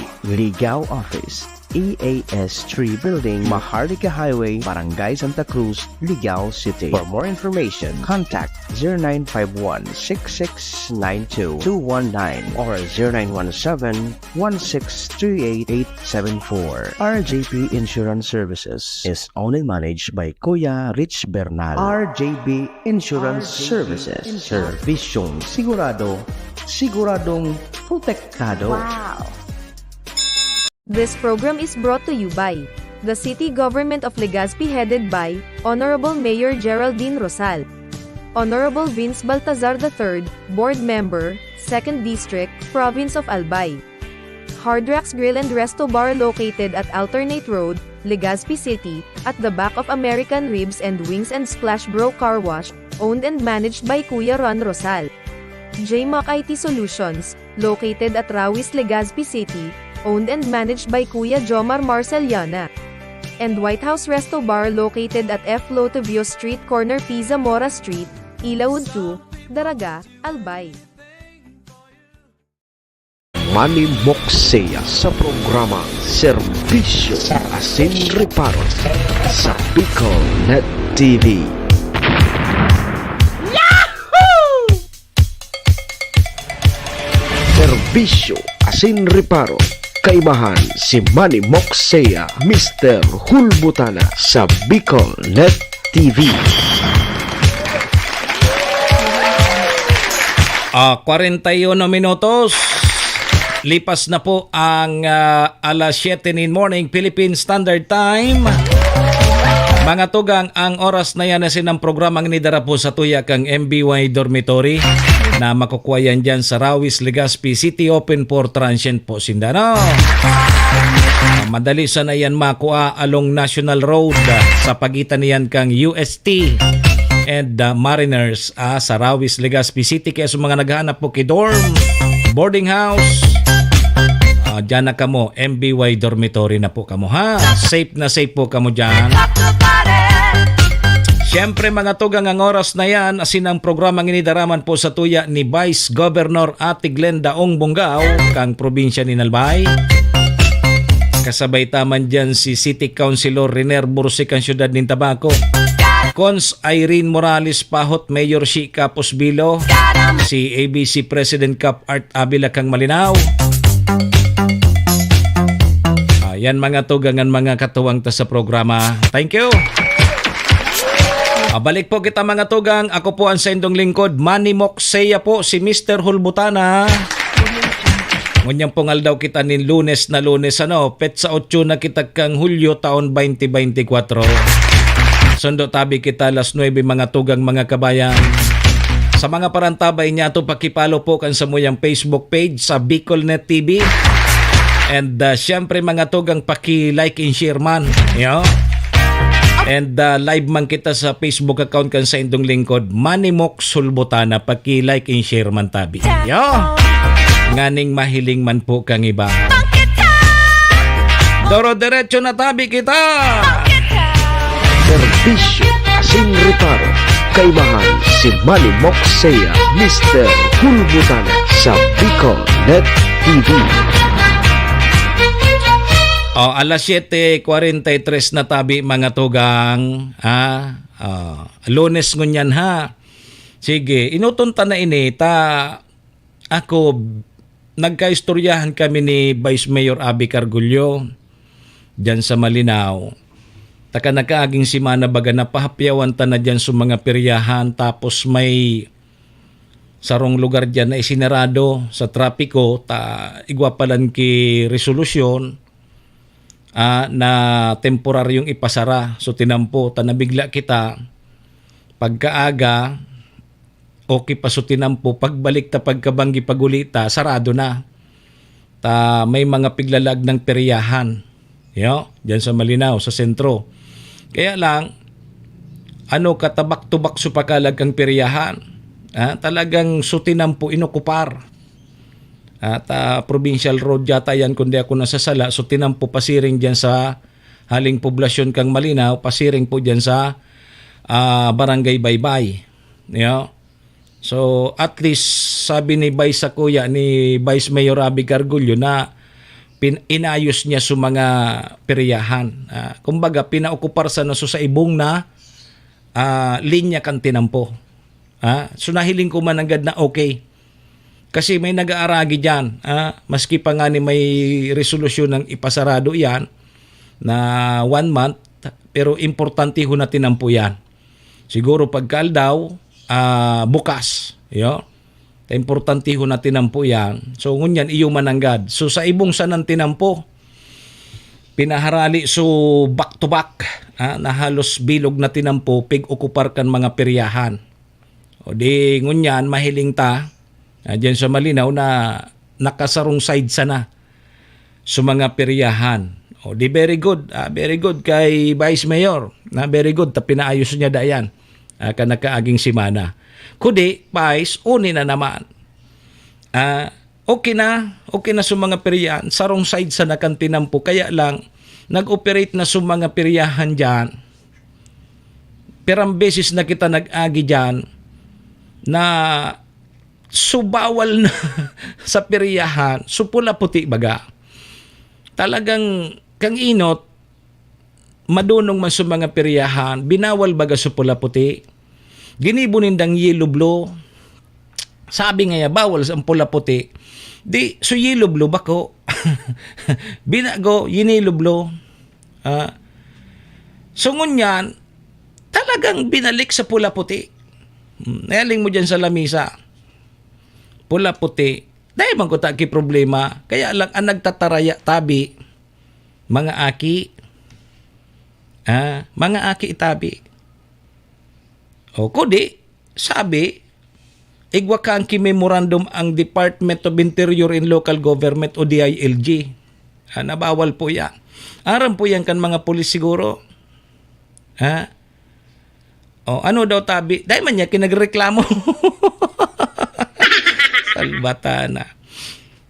Ligao Office, EAS 3 Building, Maharlika Highway, Barangay Santa Cruz, Ligao City. For more information, contact 0951-6692-219 or 0917-1638874. RJB Insurance Services is owned and managed by Kuya Rich Bernal. RJB Insurance Services. Servisyong sigurado, siguradong protektado. Wow! This program is brought to you by the City Government of Legazpi headed by Honorable Mayor Geraldine Rosal, Honorable Vince Baltazar III, Board Member, 2nd District, Province of Albay. Hardrax Grill and Resto Bar located at Alternate Road, Legazpi City, at the back of American Ribs and Wings and Splash Bro Car Wash, owned and managed by Kuya Ron Rosal. JMAC IT Solutions, located at Rawis, Legazpi City, owned and managed by Kuya Jomar Marceliana. And White House Resto Bar located at F. Lotavio Street Corner Pisa Mora Street, Ilaud 2, Daraga, Albay. Manny Moxea sa programa Serbisyo Asin Reparo sa Bicol Net TV. Serbisyo Asin Reparo, kaibahan si Manny Moxea, Mr. Hulbutana sa Bicol Net TV. 41 minutos. Lipas na po ang alas 7 in morning Philippine Standard Time. Mga tugang, ang oras na yan na sinang programang nidara po sa tuya kang MBY Dormitory na makukuha yan dyan sa Rawis, Legazpi City, open for transient po sindano. Madali sana yan makuha along National Road sa pagitan niyan kang UST and Mariners sa Rawis, Legazpi City. Kaya sa mga naghahanap po kay dorm, boarding house, dyan na kamo, MBY Dormitory na po kamo ha. Safe na safe po kamo dyan. Siyempre mga tugang, ang oras na yan asin ang programang inidaraman po sa tuya ni Vice Governor Ate Glenda Ong Bongao kang probinsya ni Albay. Kasabay taman dyan si City Councilor Riner Bursik ang siyudad ng Tabaco, Cons Irene Morales Pahot, Mayor Shika Posbilo, si ABC President Cap Art Abila kang Malinaw. Ayan mga tugangan, mga katuwang ta sa programa. Thank you. Balik po kita mga tugang. Ako po ang sendong lingkod, Manny Moxea po, si Mr. Hulbutana. Ngunyang pungal daw kita ni lunes na lunes, petsa 8 na kita kang Hulyo taon 2024. Sundo tabi kita alas 9 mga tugang mga kabayan. Sa mga parantabay niya to, pakipalo po kan sa muyang Facebook page sa Bicol Net TV. And syempre mga tugang, paki-like and share man. Yo. And live man kita sa Facebook account kan sa indong lingkod, Manny Mox Hulbutana, paki-like and share man tabi. Yo. Nganing mahiling man po kang iba. Doro-derecho na tabi kita. Serbisyo asin reparo. Kaibahan si Manny Moxea, Mr. Hulbutana sa Bicol Net TV. Alas 7:43 na tabi mga tugang. Lunes ngunyan ha. Sige, inutunta na ini ako nagkaistoryahan kami ni Vice Mayor Abby Cargullo diyan sa Malinaw. Taka nakaaging simana baga napahapyawan ta na diyan sa mga peryahan, tapos may sarong lugar diyan na isinarado sa trapiko igwa palan ki resolusyon na temporaryong ipasara. So tinampo nabigla kita pagkaaga. Okay pa so tinampo, pagbalik pagkabanggi pagulita, sarado na. May mga piglalag ng peryahan. Diyan sa Malinaw, sa sentro. Kaya lang, katabak-tubak supakalag ang peryahan. Talagang so tinampo, inokupar. Provincial road yata yan, kundi ako nasasala. So tinampo pasiring diyan sa haling poblasyon kang Malinaw, pasiring po diyan sa Barangay Baybay. So at least sabi ni Vice sa kuya ni Vice Mayor Abby Cargullo na inayos niya sa mga peryahan. Kumbaga pinaokupar sa naso sa ibong na linya kan tinampo. So nahiling ko man agad na okay. Kasi may nag-aaragi diyan, maski pa nga ni may resolusyon ng ipasarado yan na 1 month, pero importante ho na tinampo yan. Siguro pagkaal daw bukas. Importante ho na tinampo yan. So ngunyan iyo mananggad. So sa ibong sanang tinampo, pinaharali so back to back na halos bilog na tinampo pig-okupar kan mga peryahan. O di ngunyan mahiling ta diyan sa Malinaw na nakasarong side sana sa mga peryahan. O di very good kay Vice Mayor. Very good pinaayos niya dayan. Kanakaaging simana. Kundi, Vice, uni na naman. Okay na sa mga peryahan. Sarong side sa nakantinampo. Kaya lang, nag-operate na sa mga peryahan dyan. Perang beses na kita nag-agi dyan na subawal na sa peryahan. Supula puti baga. Talagang kang inot, madunong man sa mga peryahan, binawal baga sa pula puti. Ginibunin dang yellow blue. Sabi nga bawal sa pula puti. Di, so yellow blue bako. Binago, yellow blue. So ngunyan, talagang binalik sa pula puti. Nayaling mo dyan sa lamisa. Pula puti. Dahil man ko taki problema. Kaya lang ang nagtataraya tabi, mga aki, mga aki itabi. O kundi, sabi, igwa ka ang memorandum ang Department of Interior and Local Government o DILG. Nabawal po yan. Aram po yan kan mga pulis siguro. O ano daw tabi? Dahil man niya kinagreklamo. Salbata na.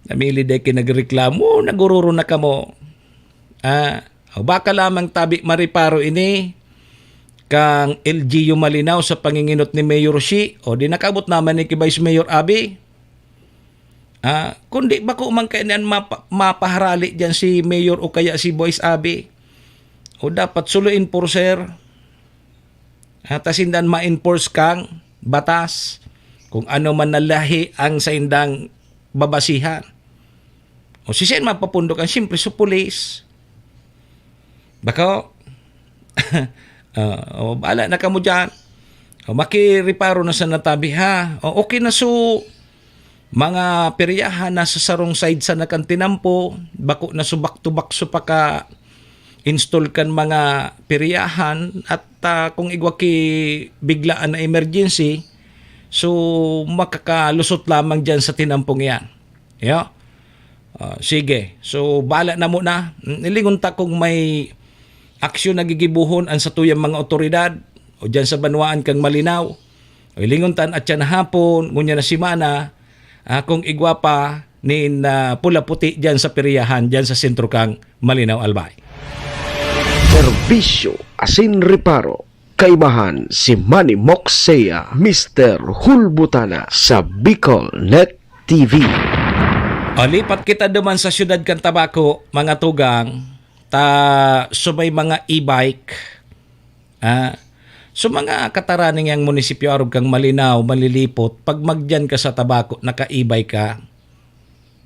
Namili dahil kinagreklamo, nagururo na kamo. O baka lamang tabi mariparo ini kang LGU Malinaw sa panginginot ni Mayor Shi o di nakabot naman ni Vice Mayor Abby. Kundi bako man kainan mapaharali diyan si Mayor o kaya si Vice Abby. O dapat suluin por sir. Tasindan ma-enforce kang batas kung ano man nalahi ang sa indang babasihan. O sisiyan mapapundok ang siyempre sa police. Bako baala na ka mo dyan. Makireparo na sa natabi ha. Okay na so mga peryahan na sa sarong side sa nakantinampo. Bako na so back to back so paka install kan mga peryahan at kung igwa ki biglaan na emergency so makakalusot lamang dyan sa tinampong yan. Sige. So baala na mo na. Nilingon ta kung may aksyon na gigibuhon ang sa tuyang mga otoridad o dyan sa banwaan kang Malinaw o ilingon tan at yan hapon ngunya na simana kung igwa pa ni pula puti dyan sa Piriyahan, dyan sa sentro kang Malinaw, Albay. Serbisyo asin reparo. Kaibahan si Manny Moxea, Mr. Hulbutana sa Bicol Net TV. O, lipat kita duman sa siyudad kan Tabaco, mga tugang, so may mga e-bike. So mga kataraning yang munisipyo arog kang Malinaw, malilipot, pag magdyan ka sa Tabaco, naka-e-bike ka,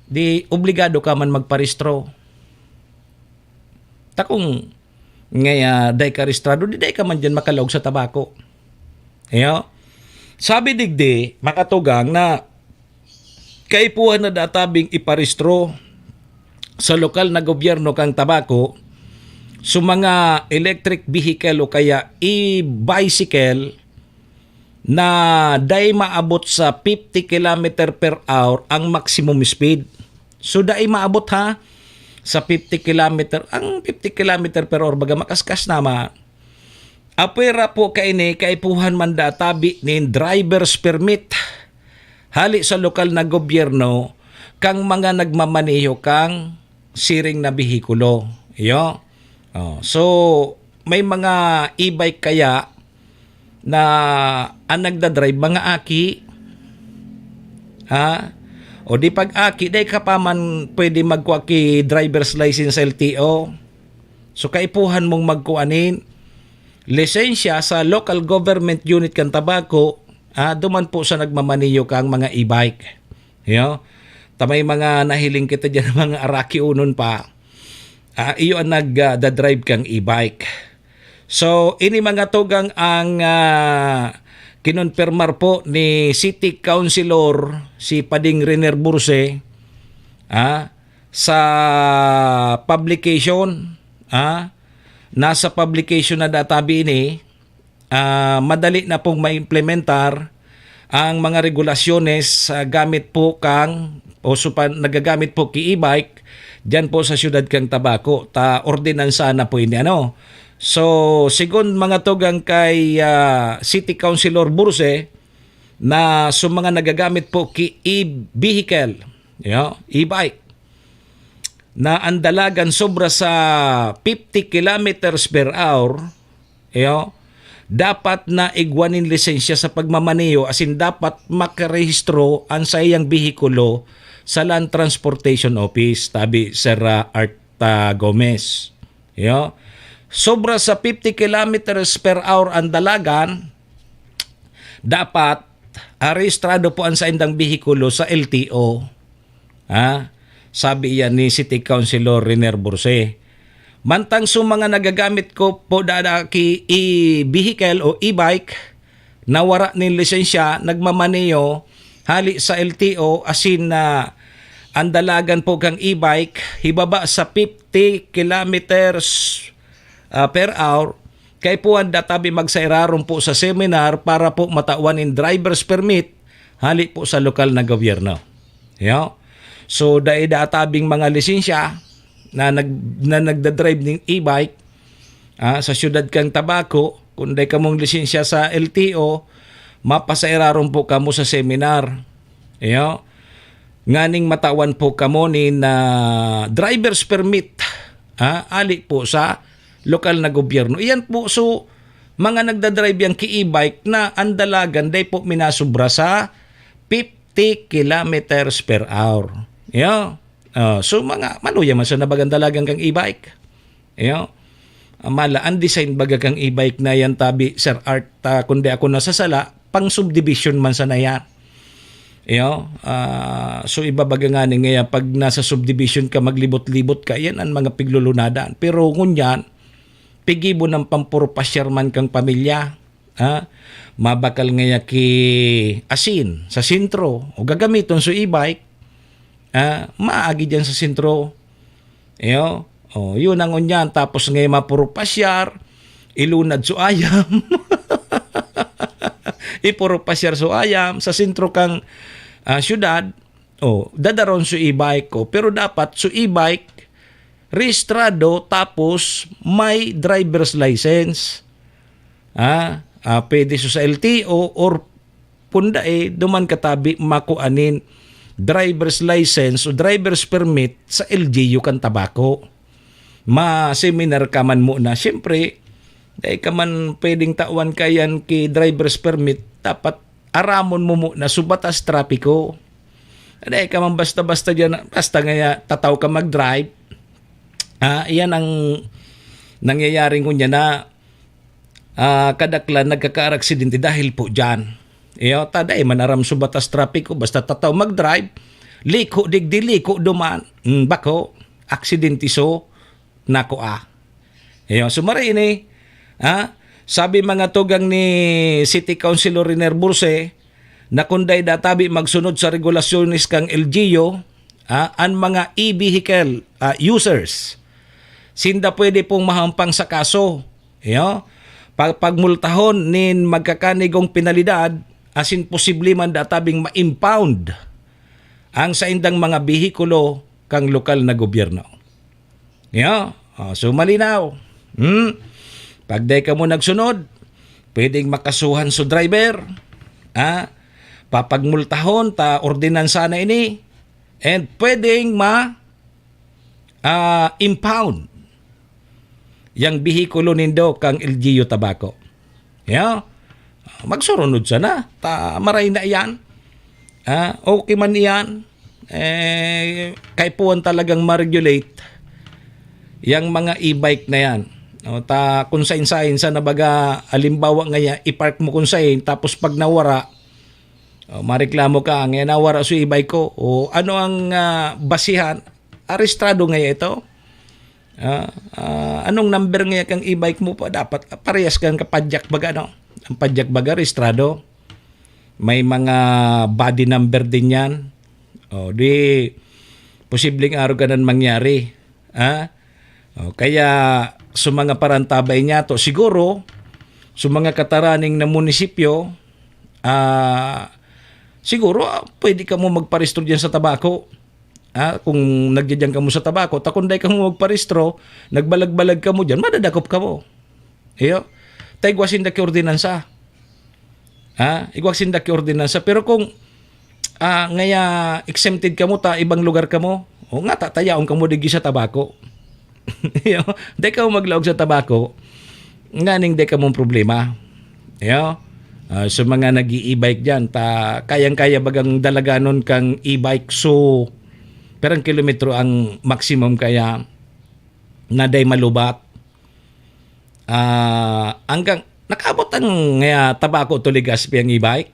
di obligado ka man magparistro. Takong ngaya day ka restrado, di day ka man dyan makalog sa Tabaco. Ayo? Sabi digdi, makatugang na kaipuhan na databing iparistro sa lokal na gobyerno kang Tabaco so mga electric vehicle o kaya e-bicycle na day maabot sa 50 km per hour ang maximum speed. So day maabot ha sa 50 km, ang 50 km per hour baga makaskas nama. Apera po kaini kaipuhan man databi ni driver's permit hali sa lokal na gobyerno kang mga nagmamaneho kang siring na bihikulo. Iyo. So may mga e-bike kaya na ang nagdadrive mga aki. O di pag aki, day ka pa man pwede magkuha ki driver's license LTO. So kaipuhan mong magkuanin lisensya sa local government unit kan Tabaco, duman po sa nagmamaniyo kang mga e-bike. Yo, tamay mga nahiling kita diyan mga araki unon pa. Iyo ang nagda-drive kang e-bike. So ini mga tugang ang kinonfirmar po ni City Councilor si Pading Riner Burse sa publication. Nasa publication na databi ini, madali na pong maimplementar ang mga regulasyones gamit po kang nagagamit po ki e-bike diyan po sa siyudad kang Tabaco. Ordinansa na po ini So, sigon mga tugang kay City Councilor Burse na mga nagagamit po ki e-vehicle, e-bike na andalagan sobra sa 50 kilometers per hour, dapat na igwanin lisensya sa pagmamaneho asin dapat makarehistro ang sayang bihikulo sa Land Transportation Office, tabi Sir Art Gomez. Sobra sa 50 kilometers per hour ang dalagan, dapat rehistrado po ang sayang bihikulo sa LTO. Sabi yan ni City Councilor Riner Burse. Mantang mga nagagamit ko po ki e-vehicle o e-bike na wara ni lisensya, nagmamaneho hali sa LTO asin na andalagan po kang e-bike hibaba sa 50 kilometers per hour, kay po ang databi magsairaron po sa seminar para po matawan in driver's permit hali po sa lokal na gobyerno. So dahil databing mga lisensya na nagdadrive ng e-bike sa siyudad kang Tabaco, kung day ka mong lisensya sa LTO, mapasairaron po kamo sa seminar. Nganing matawan po kamo ni na driver's permit ali po sa lokal na gobyerno. Iyan po so mga nagdadrive yang ki e-bike na andalagan day po minasubra sa 50 kilometers per hour. So mga maluya man sa nabagandalagan kang e-bike. Mala ang design baga kang e-bike na yan tabi Sir Art kundi ako nasasala pang subdivision man sa na yan. So ibabaga nga ni ngayon pag nasa subdivision ka maglibot-libot ka yan ang mga piglulunadan. Pero ngunyan pigibo ng pampurpasyar man kang pamilya. Mabakal ngaya ki asin sa sentro o gagamiton so e-bike. Maagi dyan sa sentro. Yun ang unyan. Tapos ngayon mapurpasyar, ilunad so ayam. Ipurpasyar so ayam sa sentro kang syudad. Dadaron so e-bike ko. Pero dapat so e-bike rehistrado tapos may driver's license. Pwede so sa LTO or kunda duman katabi makuanin driver's license o driver's permit sa LGU kan tabako. Ma-seminar ka man muna. Siyempre, dahil ka man pwedeng tawan kayan ki driver's permit, dapat aramon mo muna subatas trapiko. Dahil ka man basta-basta dyan, basta nga tataw ka mag-drive. Iyan ang nangyayaring kunya na kadaklan nagkaka-aksidente dahil po dyan. Iyo, taday manaram subatas trapiko, basta tataw mag-drive, liko digdi, liko duman. Bako, aksidente so, nako Iyo, sumari ini, sabi mga tugang ni City Councilor Riner Burse, na kunday databi magsunod sa regulasyonis kang LGU, ang mga e-vehicle users, sinda pwede pong mahampang sa kaso. Iyo, pagmultahon nin magkakanigong penalidad, asin posible man databing ma-impound ang sa indang mga bihikulo kang lokal na gobyerno. Iyo, so malinaw. Pag day ka mo nagsunod, pwedeng makasuhan sa driver, papagmultahon ta ordinansa na ini, and pwedeng impound yang bihikulo nindo kang LGU tabako. Magsurunod sana, maray na iyan. Okay man iyan. Kay puwan talagang ma-regulate yang mga e-bike na yan. Kung sain-sain sa nabaga, alimbawa nga i-park mo kung sain, tapos pag nawara, mareklamo ka, nga nawara sa e-bike ko, o ano ang basihan, arestrado nga ito. Anong number nga kang e-bike mo pa, dapat parehas kang kapadyak baga, no? Ang padyak baga, arestrado. May mga body number din yan. Di posibleng araw ka nan mangyari. Kaya sa mga parantabay niya to, siguro sa mga kataraning na munisipyo, siguro pwede ka mo magparehistro dyan sa tabako. Kung nagdyan ka mo sa tabako, takunday ka mo magparehistro, nagbalag-balag ka mo dyan, madadakop ka mo. Iyo, taigwasin da ki ordinansa. Igwasin da ki ordinansa. Pero kung ngaya exempted ka mo, ibang lugar ka mo, o nga tatayaon ka mo digi sa tabako. Di ka mo maglaog sa tabako, nganing di ka mong problema. So mga nag-i-e-bike dyan, kayang-kaya bagang dalaganon kang e-bike, so perang kilometro ang maximum kaya naday malubat. Hanggang nakabot ang tabako to Legazpi ang e-bike.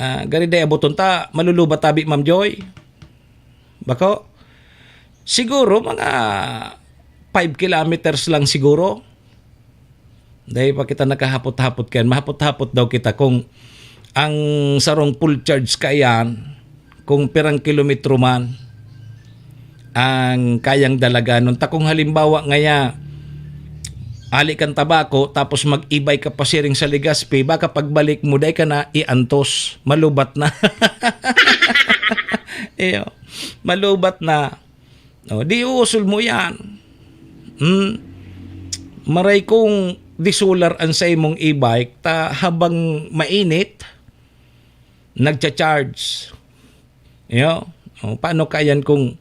Gani day abuton ta, malulubat tabi Ma'am Joy. Bako? Siguro mga 5 kilometers lang siguro. Dahil pa kita nakahapot-hapot kayan. Mahapot-hapot daw kita kung ang sarong full charge kayan, kung pirang kilometro man ang kayang dalaganon. Ta kung halimbawa ngaya ali kang tabako tapos mag-ibay ka pa siring sa Legazpi, baka pagbalik mo day ka na iantos, malubat na. Malubat na. Di usul mo yan. Maray kong disular ang sa imong e-bike, habang mainit nagcha-charge. Paano kayan kung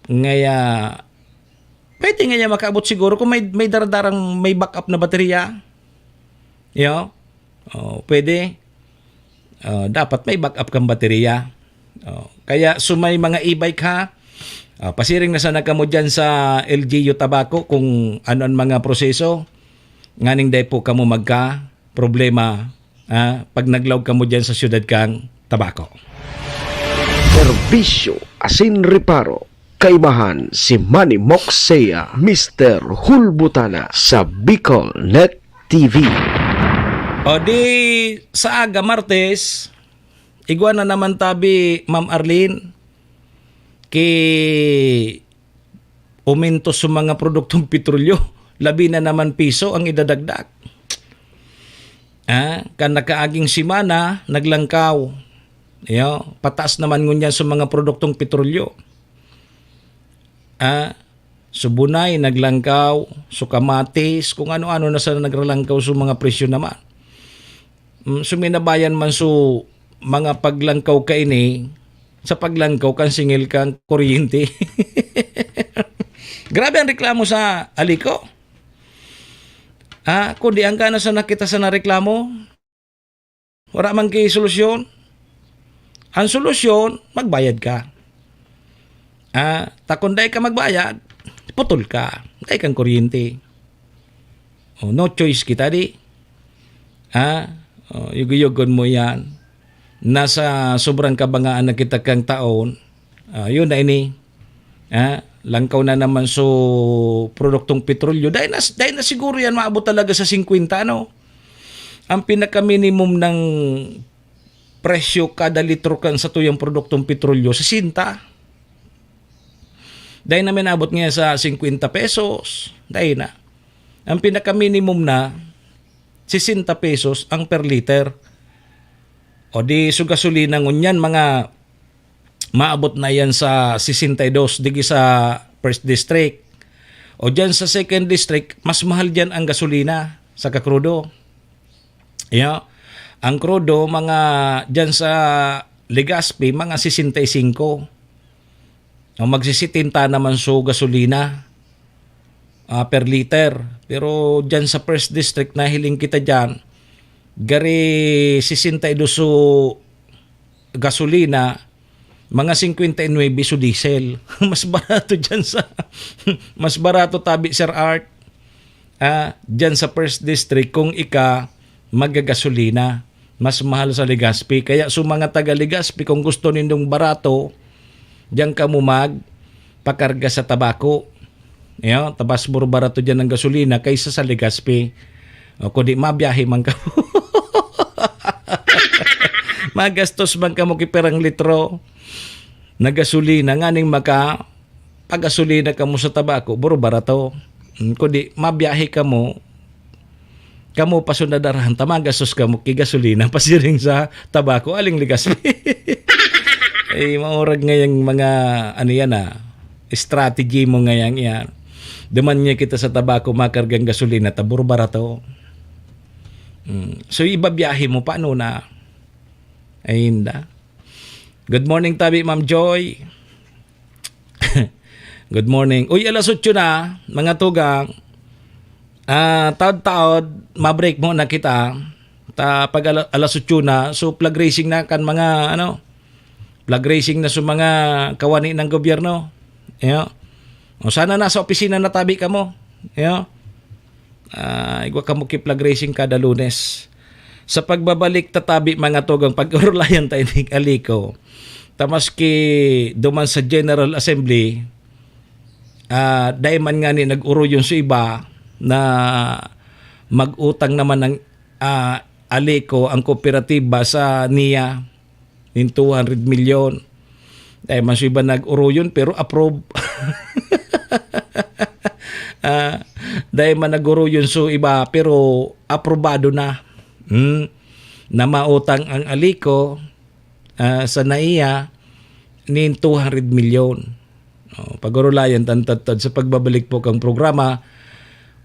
ngaya pwede ngaya makaabot siguro kung may daradarang may backup na baterya. Pwede. Dapat may backup kang baterya. Kaya sumay mga e-bike ha, pasiring na sana ka mo dyan sa LGU tabako kung ano ang mga proseso. Nganing day po ka mo magka problema pag naglaw ka mo dyan sa syudad kang tabako. Serbisyo asin reparo. Kaibahan si Manny Moxea, Mr. Hulbutana sa Bicol Net TV. O di sa aga Martes, igwa na naman tabi Ma'am Arlene ki uminto sa mga produktong petrolyo, labi na naman piso ang idadagdag. Kan nakaaging simana naglangkaw, pataas naman ngunyan sa mga produktong petrolyo. Subunay naglangkaw, sukamatis, kung ano-ano na sa nagralangkaw sa mga presyo naman. Suminabayan man mga paglangkaw ka ini, sa paglangkaw kan singil kang kuryente. Grabe ang reklamo sa Alico. Kundi ang kana sa nakita sa nareklamo, wala man kay solusyon. Ang solusyon, magbayad ka. Takunday ka magbayad, putol ka. Day kang kuryente. No choice kita di. Yugo-yugon mo yan. Nasa sobrang kabangaan na kita kang taon, yun na ini. Langkaw na naman so produktong petrolyo. Dahil na siguro yan maabot talaga sa 50, no? Ang pinaka-minimum ng presyo kada litro kan sa tuyang produktong petrolyo, 60. Dahil na minabot nga sa 50 pesos. Dahil na. Ang pinaka-minimum na, 60 pesos ang per liter. O di so gasolina ngunyan, mga maabot na yan sa 62 digi sa first district. O dyan sa second district, mas mahal dyan ang gasolina sa kakrudo. Ang krudo, mga dyan sa Legazpi, mga 65. O magsisitinta naman so gasolina per liter. Pero dyan sa first district, nahiling kita dyan, gari 62 so gasolina, mga 59 so diesel. Mas barato dyan sa mas barato tabi Sir Art. Dyan sa first district kung ika magagasolina, mas mahal sa Legazpi. Kaya so mga taga Legazpi, kung gusto nindong barato, diyan ka mo magpakarga sa tabako. Tabas muro barato dyan ng gasolina kaysa sa Legazpi. Kundi mabiyahe man ka mo. Magastos man ka mo kiperang litro na gasolina. Nganing pagasolina ka mo sa tabako, buro barato. Kundi mabiyahe ka mo, kamo pasunadarahan, tamagastos ka mo kigasolina, pasiring sa tabako, aling Legazpi. Maurag ngayang mga strategy mo ngayang yan. Daman niya kita sa tabako makargang gasolina, taburo barato. So ibabiyahe mo, paano na? Ay hinda. Good morning tabi Ma'am Joy. Good morning. Uy, alas 8 na, mga tugang. Taod-taod, mabreak mo na kita. Pag alas 8 na, so flag racing na kan mga flag racing na sa mga kawani ng gobyerno. O sana nasa opisina na tabi ka mo. Igwa ka mo flag racing kada Lunes. Sa pagbabalik tatabi mga tugang pag-urulayan tayo ni Alico. Tamaski duman sa General Assembly, dahil man nga ni nag-uro yun sa iba na mag-utang naman ng Alico ang kooperatiba sa NIA ng 200 milyon. Dahil man sa iba nag-uro yun pero approve. Dahil man nag-uro yun sa iba pero aprobado na. Na mautang ang Alico sa NAIA ng 200 milyon. Pag-urulayan tantad sa pagbabalik po kang programa.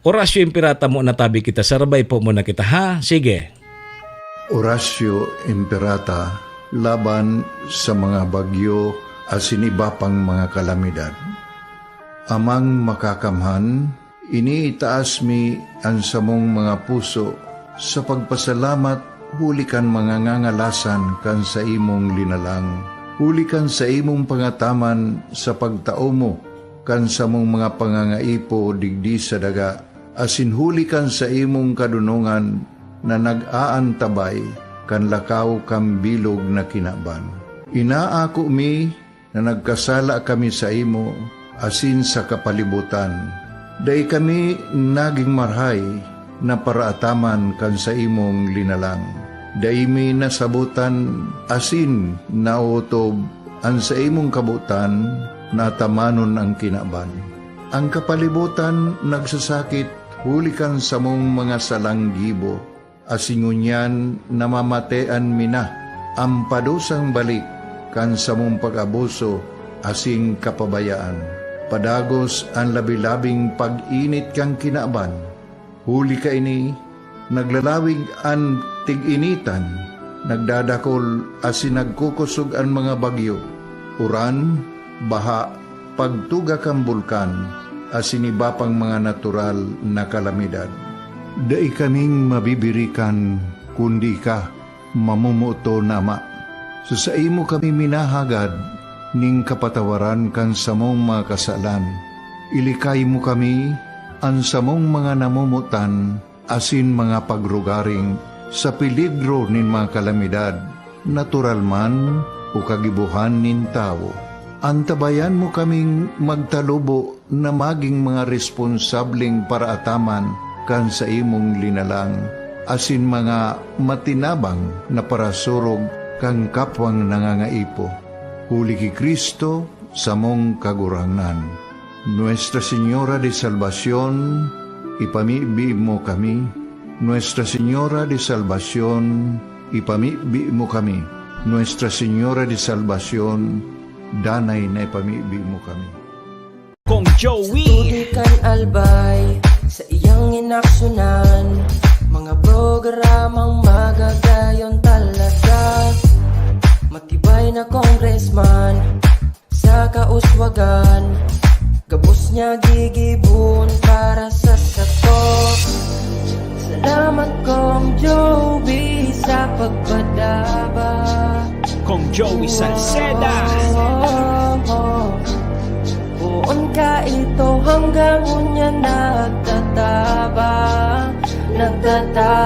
Orasyo Impirata mo natabi kita. Sarabay po muna kita, ha? Sige. Orasyo Impirata laban sa mga bagyo asin iba pang mga kalamidad. Amang makakamhan, iniitaas mi ang samong mga puso sa pagpasalamat, huli kan mga ngangalasan kan sa imong linalang. Huli kan sa imong pangataman sa pagtao mo, kan sa mong mga pangangaipo digdi sa daga, asin huli kan sa imong kadunungan na nag-aantabay, kan lakaw kam bilog na kinaban. Inaako mi na nagkasala kami sa imo, asin sa kapalibutan. Day kami naging marhay, na paraataman kan sa imong linalang. Daimi nasabutan asin nautob ang sa imong kabutan na tamanon ang kinaban. Ang kapalibutan nagsasakit hulikan sa mong mga salanggibo, asingunyan namamatean mina ang padusang balik kan sa mong pag-abuso asing kapabayaan. Padagos ang labi-labing pag-init kang kinaban. Huli ka ini, naglalawig ang tig-initan, nagdadakol asin nagkukusog ang mga bagyo, uran, baha, pagtuga kang bulkan, asin iba pang mga natural na kalamidad. Dai kaming mabibirikan kundi ka, mamumuto nama. So sa imo kami minahagad, ning kapatawaran kan samong mga kasalan. Ilikay mo kami, ang samong mga namumutan, asin mga pagrugaring, sa peligro nin mga kalamidad, natural man o kagibuhan nin tao. Antabayan mo kaming magtalubo na maging mga responsabling paraataman kan sa imong linalang, asin mga matinabang na parasurog kang kapwang nangangaipo. Huli ki Kristo sa mong kagurangan. Nuestra Señora de Salvación, ipamibi mo kami. Nuestra Señora de Salvación, ipamibi mo kami. Nuestra Señora de Salvación, danay na ipamibi mo kami. Kong Joey Tudikan albay sa iyang inaksyonan, mga programang magagayon talaga. Matibay na congressman sa kauswagan, gabos niya gigibon para sa sato. Salamat Kong Joey sa pagpadaba. Kong Joey Salceda. Buon ka ito hanggang unya nagtataba.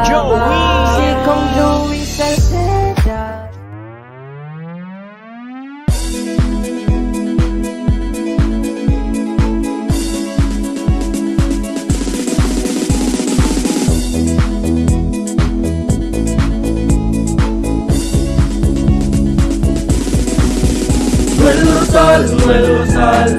Joey! Si Kong Joey Salceda. Noel Rosal, Noel Rosal,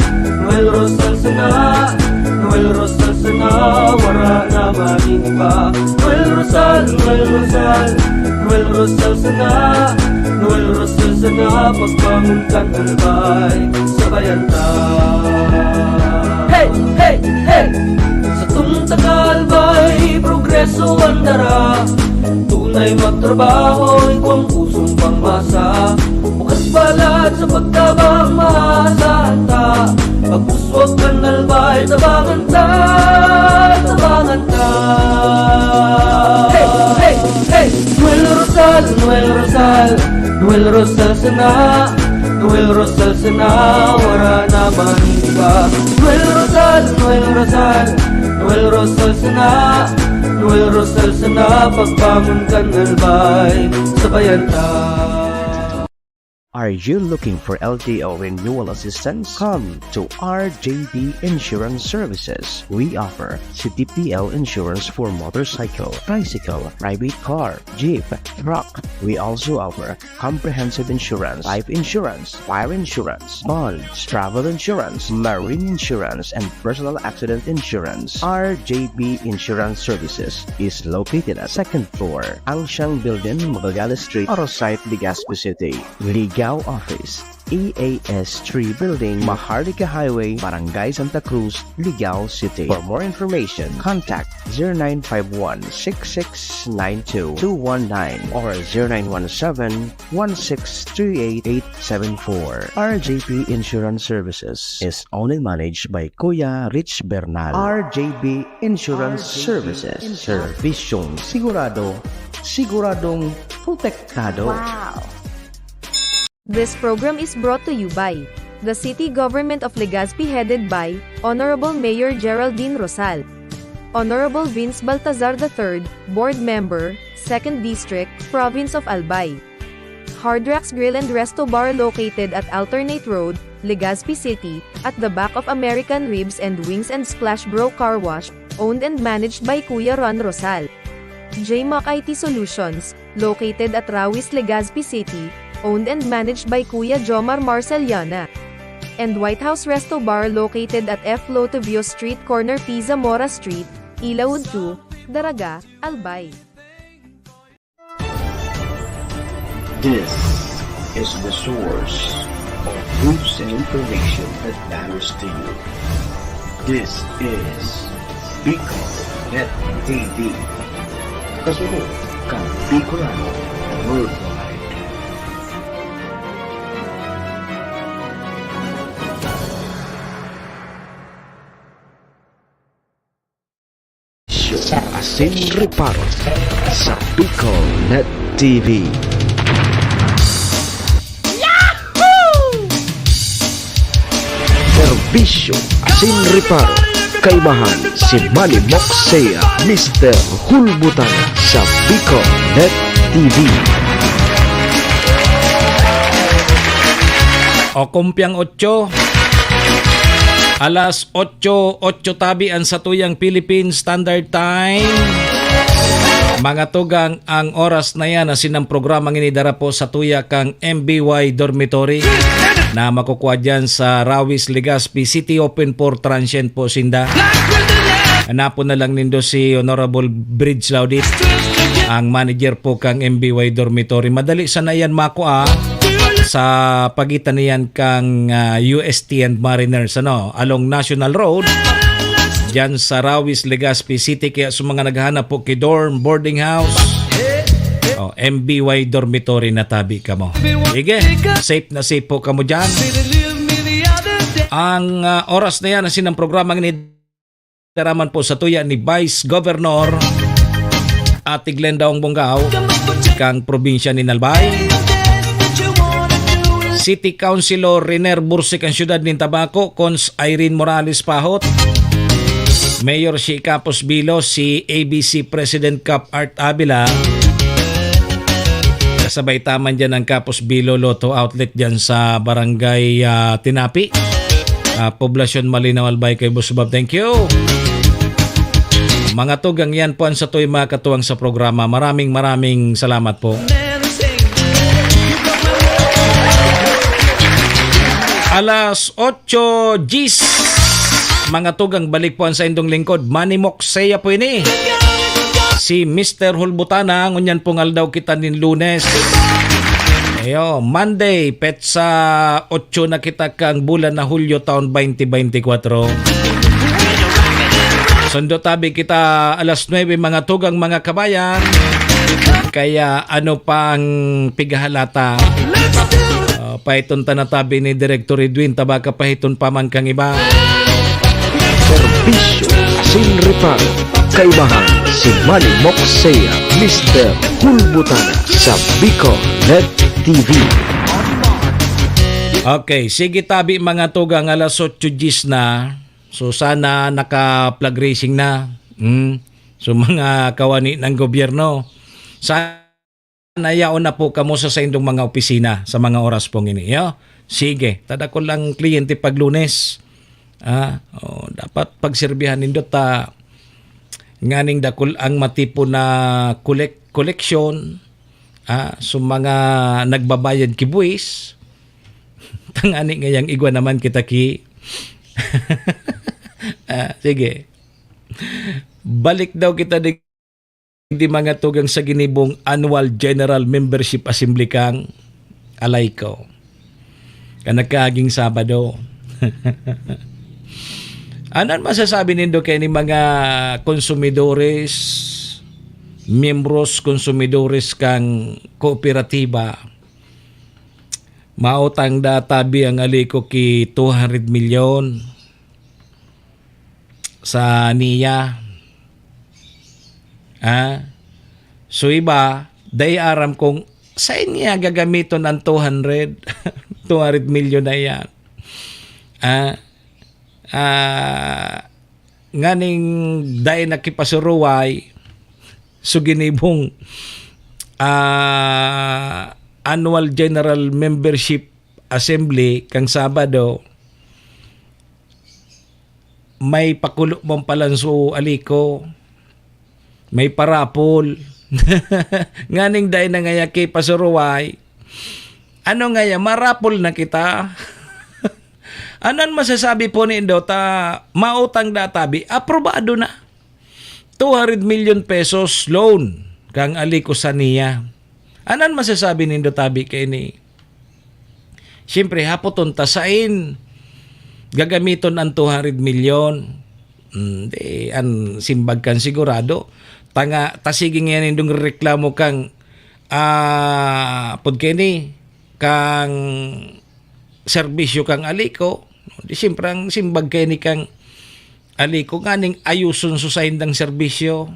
Noel Rosal sana, Noel Rosal sana, wala na maningiba. Noel Rosal, Noel Rosal, Noel Rosal sana, Noel Rosal sana, pagbangon kan albay, sabayan ta. Hey, hey, hey! Sa tunta kalbay, progreso ang dara, tunay magtrabaho, ikaw ang pusong pangmasa. Bukas palad sa pagtabang maasahan ta, pagpuswag kan albay, tabangan ta, tabangan ta. Hey, hey, hey! Noel Rosal, Noel Rosal, Noel Rosal sana, Noel Rosal sana, wala na maniba. Noel Rosal, Noel Rosal, Noel Rosal sana, Noel Rosal sana, pagbangon kan albay, sabayan ta. Are you looking for LTO renewal assistance? Come to RJB Insurance Services. We offer CTPL insurance for motorcycle, tricycle, private car, jeep, truck. We also offer comprehensive insurance, life insurance, fire insurance, bonds, travel insurance, marine insurance, and personal accident insurance. RJB Insurance Services is located at 2nd floor, Angshang Building, Magallanes Street, Orosite, Legazpi City. Ligao Office, EAS 3 Building, Maharlika Highway, Barangay Santa Cruz, Ligao City. For more information, contact 0951-6692-219 or 0917-1638874. RJB Insurance Services is owned and managed by Kuya Rich Bernal. RJB Insurance Services. Servisyong sigurado, siguradong protektado. Wow! This program is brought to you by the City Government of Legazpi headed by Honorable Mayor Geraldine Rosal, Honorable Vince Baltazar III, Board Member, 2nd District, Province of Albay. Hard Rocks Grill and Resto Bar located at Alternate Road, Legazpi City, at the back of American Ribs and Wings and Splash Bro Car Wash, owned and managed by Kuya Ron Rosal. JMAC IT Solutions, located at Rawis, Legazpi City, owned and managed by Kuya Jomar Marceliana. And White House Resto Bar located at F. Lotavio Street corner Pisa Mora Street, Ilaud 2, Daraga, Albay. This is the source of news and information that matters to you. This is Bicol Net TV. Kasunod kang Bicolano, Word Serbisyo asin reparo sa Bicol Net TV. Serbisyo asin reparo. Kaibahan si Manny Moxea, Mr. Hulbutana sa Bicol Net TV. O kumpiang 8. Alas 8 tabi ang sa tuyang Philippine Standard Time. Mga tugang, ang oras na yan na sinang programang inidara po sa tuya kang MBY Dormitory na makukuha dyan sa Rawis, Legazpi City, open for transient po sinda. Hanapon na lang nindo si Honorable Bridge Laudit, ang manager po kang MBY Dormitory. Madali sana yan makuha sa pagitan niyan kang UST and Mariners along National Road dyan sa Rawis, Legazpi City. Kaya sa mga naghahanap po kay dorm, boarding house, MBY Dormitory na tabi ka mo. Sige, safe po ka mo dyan. Ang oras na yan na sinang programang inidaraman po sa tuya ni Vice Governor Ate Glenda Ongbongao kang probinsya ni Nalbay. City Councilor Riner Bursik ang siyudad ng Tabaco, Cons Irene Morales Pahot, Mayor si Capos Bilo, si ABC President Cap Art Avila, kasabay taman dyan ang Capos Bilo Lotto Outlet dyan sa Barangay Tinapi, Poblasyon Malinaw Albay kay Busbab. Thank you. Mga tugang, yan po ang sa to'y makatuwang sa programa. Maraming salamat po. Alas 8 G's. Mga tugang, balik po ang sa indong lingkod. Manny Moxea po ini. Si Mr. Hulbutana, ngunyan pong aldaw kita nin Lunes. Ayo, Monday, petsa 8 na kita kang bulan na Hulyo taon 2024. Sundo tabi kita alas 9 mga tugang mga kabayan. Kaya ano pang pigahalata? Pahiton tanatabi ni Director Edwin tabaka pahiton paman kang iba. Serbisyo asin reparo. Kaibahan si Manny Moxea, Mr. Hulbutana sa Bicol Net TV. Okay, sige tabi mga tugang, alas 8 G's na. So sana naka-plug racing na. So mga kawani ng gobyerno. Sana yaon na po kamo sa indong mga opisina sa mga oras pong ini. Sige, tada ko lang kliyente pag Lunes. Dapat pagserbihan nindot nganing dakol ang matipo na collection so mga nagbabayad kibuis. Tangani ngayang igwa naman kita ki. Sige. Balik daw kita di mga tugang sa ginibong Annual General Membership Assembly kang alay ko. Kanagkaging Sabado. Anan masasabi nindo kay ni mga konsumidores, miyembros konsumidores kang kooperatiba? Mautang databi ang aliko ki 200 milyon sa niya. So iba, day aram kung sa niya gagamiton ng 200 milyon na yan. Nganing day nakipasuruway so ginibong Annual General Membership Assembly kang Sabado, may pakulo mong palanso aliko, may parapol. Nganing day na ngaya kay pasuruway, ano ngaya marapol na kita. Anan masasabi po ni Indota, mautang databi, aprobado na. 200 million pesos loan kang aliko sa niya. Anan masasabi ni Indotabi kay ni? Siyempre, hapoton tasain. Gagamiton ang 200 million. An simbag kan sigurado. Tasiging yan indong reklamo kang podkeni kang serbisyo kang aliko. Di siyempre ang simbag kay ni kang Aliko nganing ayuson sa indang serbisyo.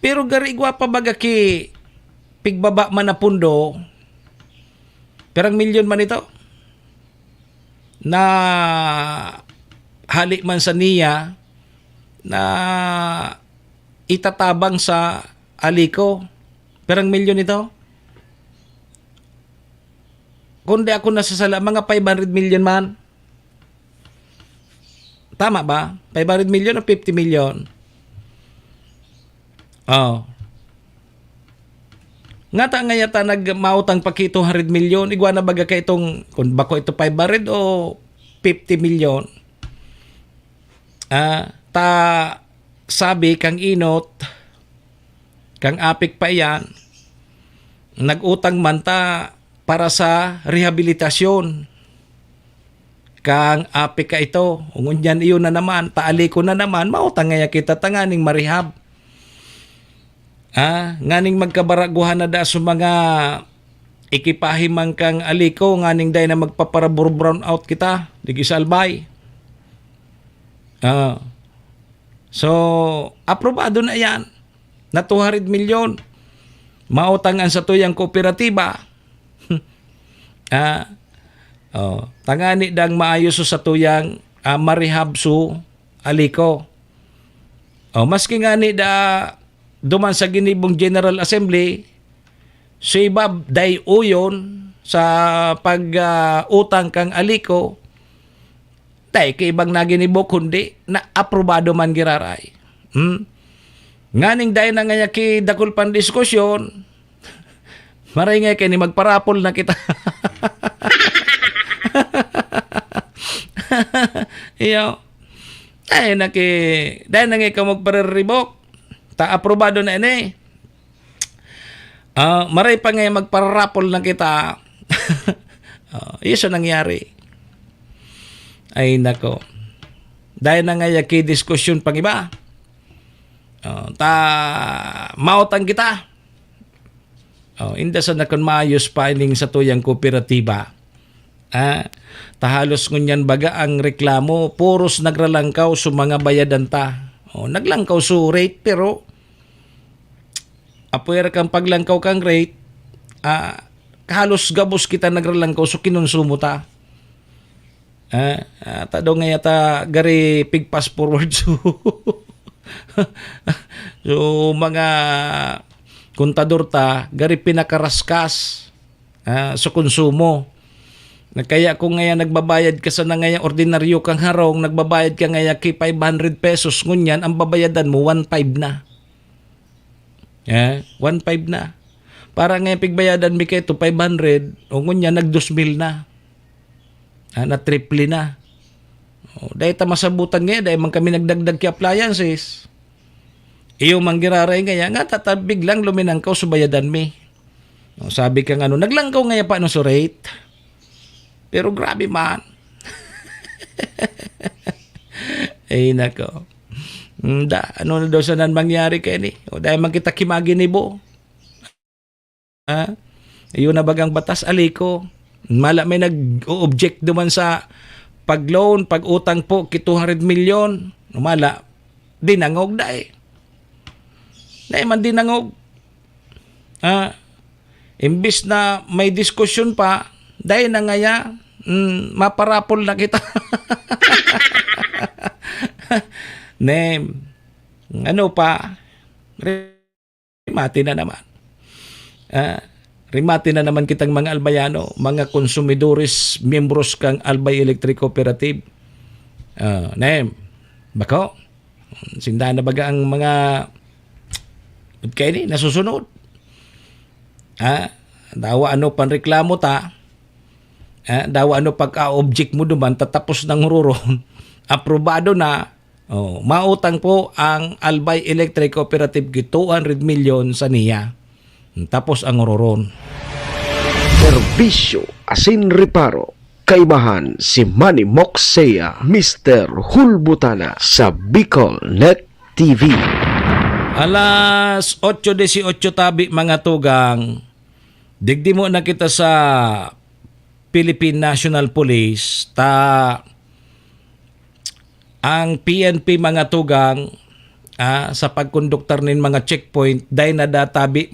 Pero gari igwa pa baga ki pigbaba man na pundo, perang milyon man ito na halik man sa niya na itatabang sa aliko, perang milyon ito. Kundi ako nasasala, mga 500 million man. Tama ba? 500 million o 50 million? Oh. Nga ta nga yata nagmautang pa 200 million, igwa na baga ka itong, kung bako ito 500 o 50 million. Ta sabi kang inot, kang apik pa yan, nagutang man ta para sa rehabilitasyon. Kang apik ka ito, ungunyan iyon na naman, taali ko na naman, mautang nga kita tanganing marehab. Nganing magkabaraguhan na da sa mga ikipahimang kang aliko, nganing day na magpaparabur brown out kita, digi sa albay. So, aprobado na yan. Na 200 milyon. Mautangan sa tuyang kooperatiba. Tangani dang maayos sa tuyang marehab su aliko. Maski nga ni da duman sa ginibong General Assembly, si Bob day uyon sa pag-utang kang aliko, day kay ibang naginibo kundi na aprobado man giraray. Nganing day na nga ki dakul pan diskusyon, maray nga kay ni magparapol na kita. Iyo. Day na nga ka magpararibok. Ta aprobado na ini. Maray pa nga magparapol na kita. Iso nangyari. Ay nako. Dahil na nga ki diskusyon pang iba. Ta mautang kita. Inda sa nakon maayos pa ining sa tuyang kooperatiba. Tahalos ngunyan baga ang reklamo, puros nagralangkaw sa mga bayadan ta. Naglangkaw su rate pero apuera kang paglangkaw kang rate, halos gabos kita nagralangkaw so kinonsumo ta. Tado nga yata gari pig pass forward so mga kontador ta gari pinakaraskas sa konsumo. Kaya kung ngaya nagbabayad ka sa ngaya ordinaryo kang harong, nagbabayad ka ngaya ki 500 pesos, ngunyan ang babayadan mo 1.5 na. 1.5 na. Para ngaya pigbayadan mi kay to 500, o ngunyan nag 2,000 na. Na triple na. Dahil ta masabutan ngaya, dahil man kami nagdagdag ki appliances. Iyo manggiraray ngaya, nga tatabig lang luminangkaw sa bayadan mi. Sabi ka nga naglangkaw ngaya pa no sa rate. Pero grabe man. Ay nako. Ano na daw sa nan mangyari kay ni? O dahil man kita kimagi ni Bo. Ayun na bagang batas aliko. Mala may nag-object duman sa pag-loan, pag-utang po, 200 milyon. Mala, dinangog da eh. Dahil man dinangog. Imbis na may diskusyon pa, dahil na ngaya, maparapol na kita. Ano pa, rimati na naman. Rimati na naman kitang mga albayano, mga konsumidores, miyembros kang Albay Electric Cooperative. Bako, sinda na baga ang mga kaya ni, nasusunod. Dawa ano panreklamo ta, dawa ano pagka-object mo duman, tatapos ng hururon, aprobado na, mautang po ang Albay Electric Cooperative 200 million sa niya. Tapos ang hururon. Serbisyo asin reparo. Kaibahan si Manny Moxea, Mr. Hulbutana sa Bicol Net TV. Alas 8:18 tabi mga tugang. Digdi mo na kita sa Philippine National Police ta ang PNP mga tugang sa pagkonduktor nin mga checkpoint dahil na databi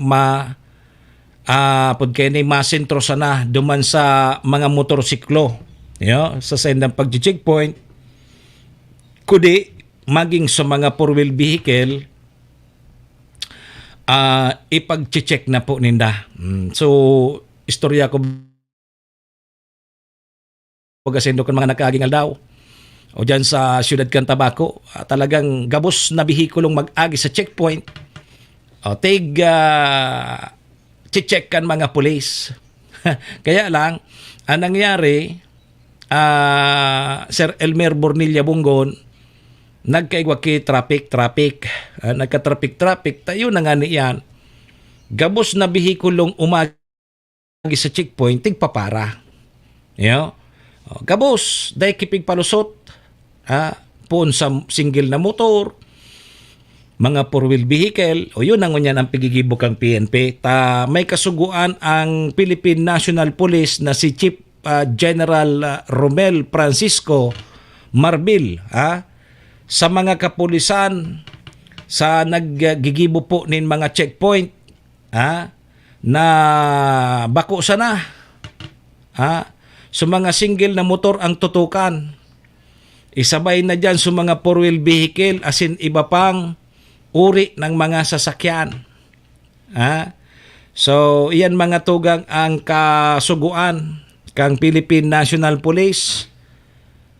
pud kay ni masentro sana duman sa mga motorsiklo sa sendang pag-checkpoint kundi maging sa mga four-wheel vehicle ipag-check na po ninda. So istorya ko pagasendo kan mga nakaaging aldaw o dyan sa Siyudad Cantabaco, talagang gabos na bihikulong mag-agi sa checkpoint. Check kan mga pulis. Kaya lang, ang nangyari, Sir Elmer Bornilla Bungon, nagkaigwa ki traffic. Nagka-traffic, tayo na nga niyan. Gabos na bihikulong umagi sa checkpoint, tigpapara. Gabos, dahil kipig palusot, pun sa single na motor, mga four-wheel vehicle, o yun ang unyan ang pigigibok ang PNP. May kasuguan ang Philippine National Police na si Chief General Romel Francisco Marbil sa mga kapulisan sa naggigibo po nin mga checkpoint na bako sana so mga single na motor ang tutukan. Isabay na dyan sa mga four-wheel vehicle asin iba pang uri ng mga sasakyan. So, iyan mga tugang ang kasuguan kang Philippine National Police.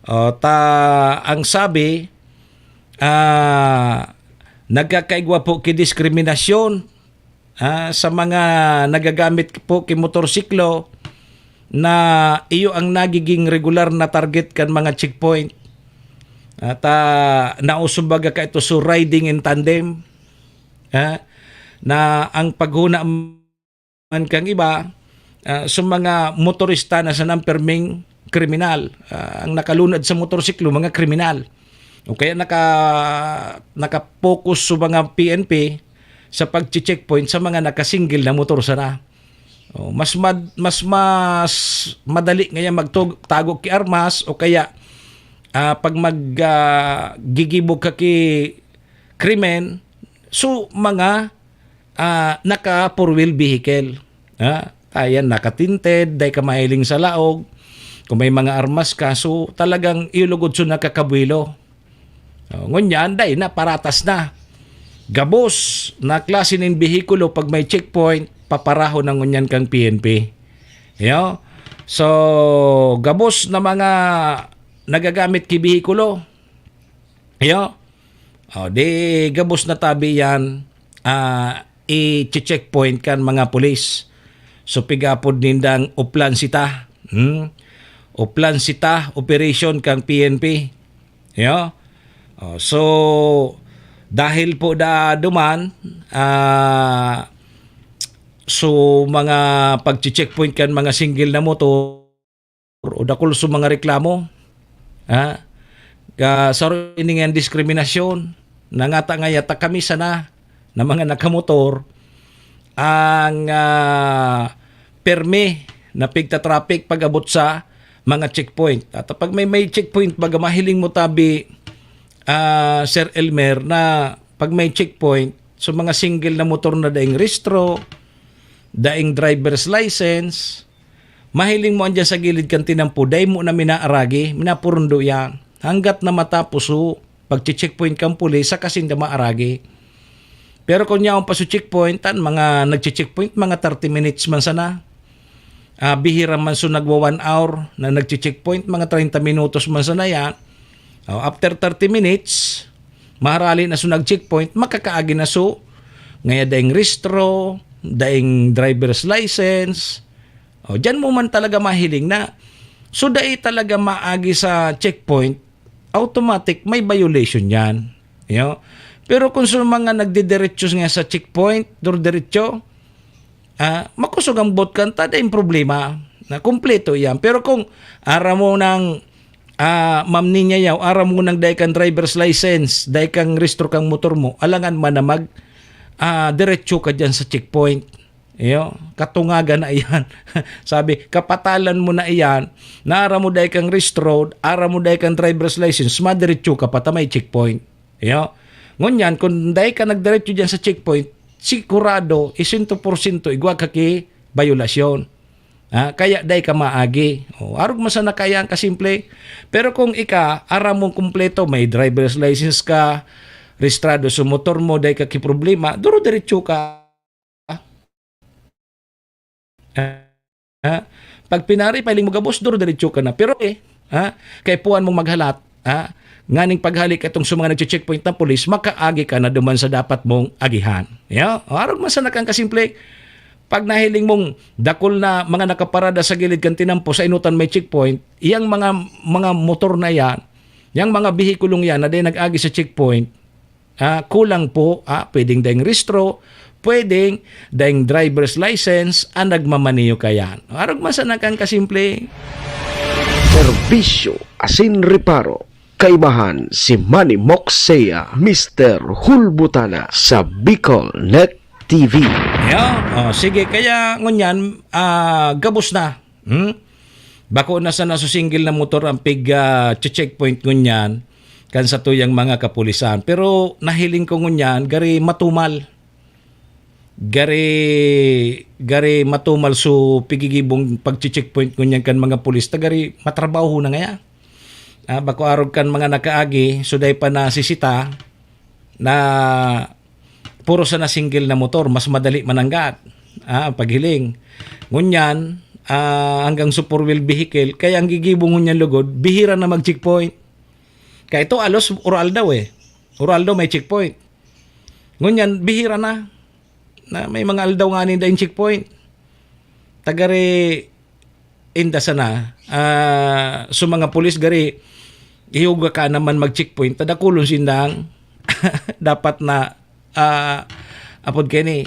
Ang sabi, nagkakaigwa po kidiskriminasyon sa mga nagagamit po ki motorsiklo na iyo ang nagiging regular na target kan mga checkpoint. At nausumbaga ka ito so riding in tandem na ang paghuna man kang iba sa mga motorista na sa namperming kriminal. Ang nakalunad sa motorsiklo mga kriminal. O kaya naka-focus sa mga PNP sa pag-checkpoint sa mga nakasingle na motor sana. Mas madali ngayon magtago ki armas o kaya pag maggigibog ka ki krimen, so mga naka four-wheel vehicle. Ayan, nakatinted, day ka mahiling sa laog, kung may mga armas ka, so talagang ilugod so nakakabwilo. Ngunyan, day na, paratas na. Gabos na klase ng behikulo pag may checkpoint, paparaho ng ngunyan kang PNP. So, gabos na mga nagagamit ki behikulo. Di gabos na tabi yan i-checkpoint kan mga pulis. So pigapod nindang uplan sita. Uplan sita operation kang PNP. So dahil po duman so mga pag-checkpoint kan mga single na motor o dakol so mga reklamo saro ini nga diskriminasyon nangata nga yata kami sana na mga nakamotor ang perme na pigta-traffic pag-abot sa mga checkpoint. At pag may checkpoint baga mahiling mo tabi Sir Elmer na pag may checkpoint so mga single na motor na daing restro, daing driver's license, mahiling mo andyan sa gilid kan tinampo, day mo na minaaragi, minapurundo yan. Hanggat na matapos pag-checkpoint kang pulis, sa kasing da maaragi. Pero kung niya pa sa checkpoint, mga nag-checkpoint, mga 30 minutes man sana. Bihira man so nagwa 1 hour na nag-checkpoint, mga 30 minutos man sana yan. After 30 minutes, maharali na so nag-checkpoint, makakaagi na so. Ngaya daing restro, daing driver's license. Diyan mo man talaga mahiling na. So dahil talaga maagi sa checkpoint, automatic may violation yan. Pero kung sa mga nagdidiretso nga sa checkpoint, diretso, makusog ang bot kanta, dahil problema. Na kumpleto yan. Pero kung ara mo ng ma'am niya yaw, ara mo ng dahil kang driver's license, dahil kang restro kang motor mo, alangan man na diretso ka dyan sa checkpoint. Katungagan na iyan. Sabi, kapatalan mo na iyan, naara mo dahi kang wrist road, ara mo dahi kang driver's license, madiretso ka pa, may checkpoint. Ngunyan, kung dahi ka nagdiretso dyan sa checkpoint, sigurado, 100% igwa ka ki violasyon. Kaya dahi ka maagi. Arog mo sa nakaya ang kasimple. Pero kung ara mong kumpleto, may driver's license ka, registrado sa motor mo, dahi ka ki problema, duro diretso ka. Pag pinari, pailing mo gabos, duro diretso ka na. Pero kay puan mong maghalat, nganing paghalik itong sa mga nag-checkpoint ng polis, makaagi ka na duman sa dapat mong agihan. Arog masanak ang kasimple. Pag nahiling mong dakol na mga nakaparada sa gilid kan tinampo sa inutan may checkpoint, iyang mga motor na yan, yang mga bihikulong yan na din nag-agi sa checkpoint, kulang po, pwedeng daing restro, pwedeng daing driver's license, nagmamaniyo ka yan. Arog masanak ang kasimple. Serbisyo asin reparo. Kaibahan si Manny Moxea, Mr. Hulbutana sa Bicol Net TV. Sige, kaya ngunyan, gabos na. Bako na sa nasusingil na motor ang checkpoint ngunyan kan sa tuyang mga kapulisan. Pero nahiling ko ngunyan, gari matumal. Gari matumal so pigigibong pag-checkpoint ngunyan kan mga pulis. Gari matrabaho na ngaya. Bako arog kan mga nakaagi, suday pa na sisita na puro sa na single na motor, mas madali mananggat. Paghiling. Ngunyan, hanggang sa four-wheel vehicle, kaya ang gigibong ngunyan lugod, bihira na mag-checkpoint. Kaya ito alos oral daw Oral daw may checkpoint. Ngunyan, bihira na may mga aldaw nga nila yung checkpoint. Tagari inda sana. So mga pulis gari, ihuga ka naman mag-checkpoint, tadakulon sindang dapat na apod kayo ni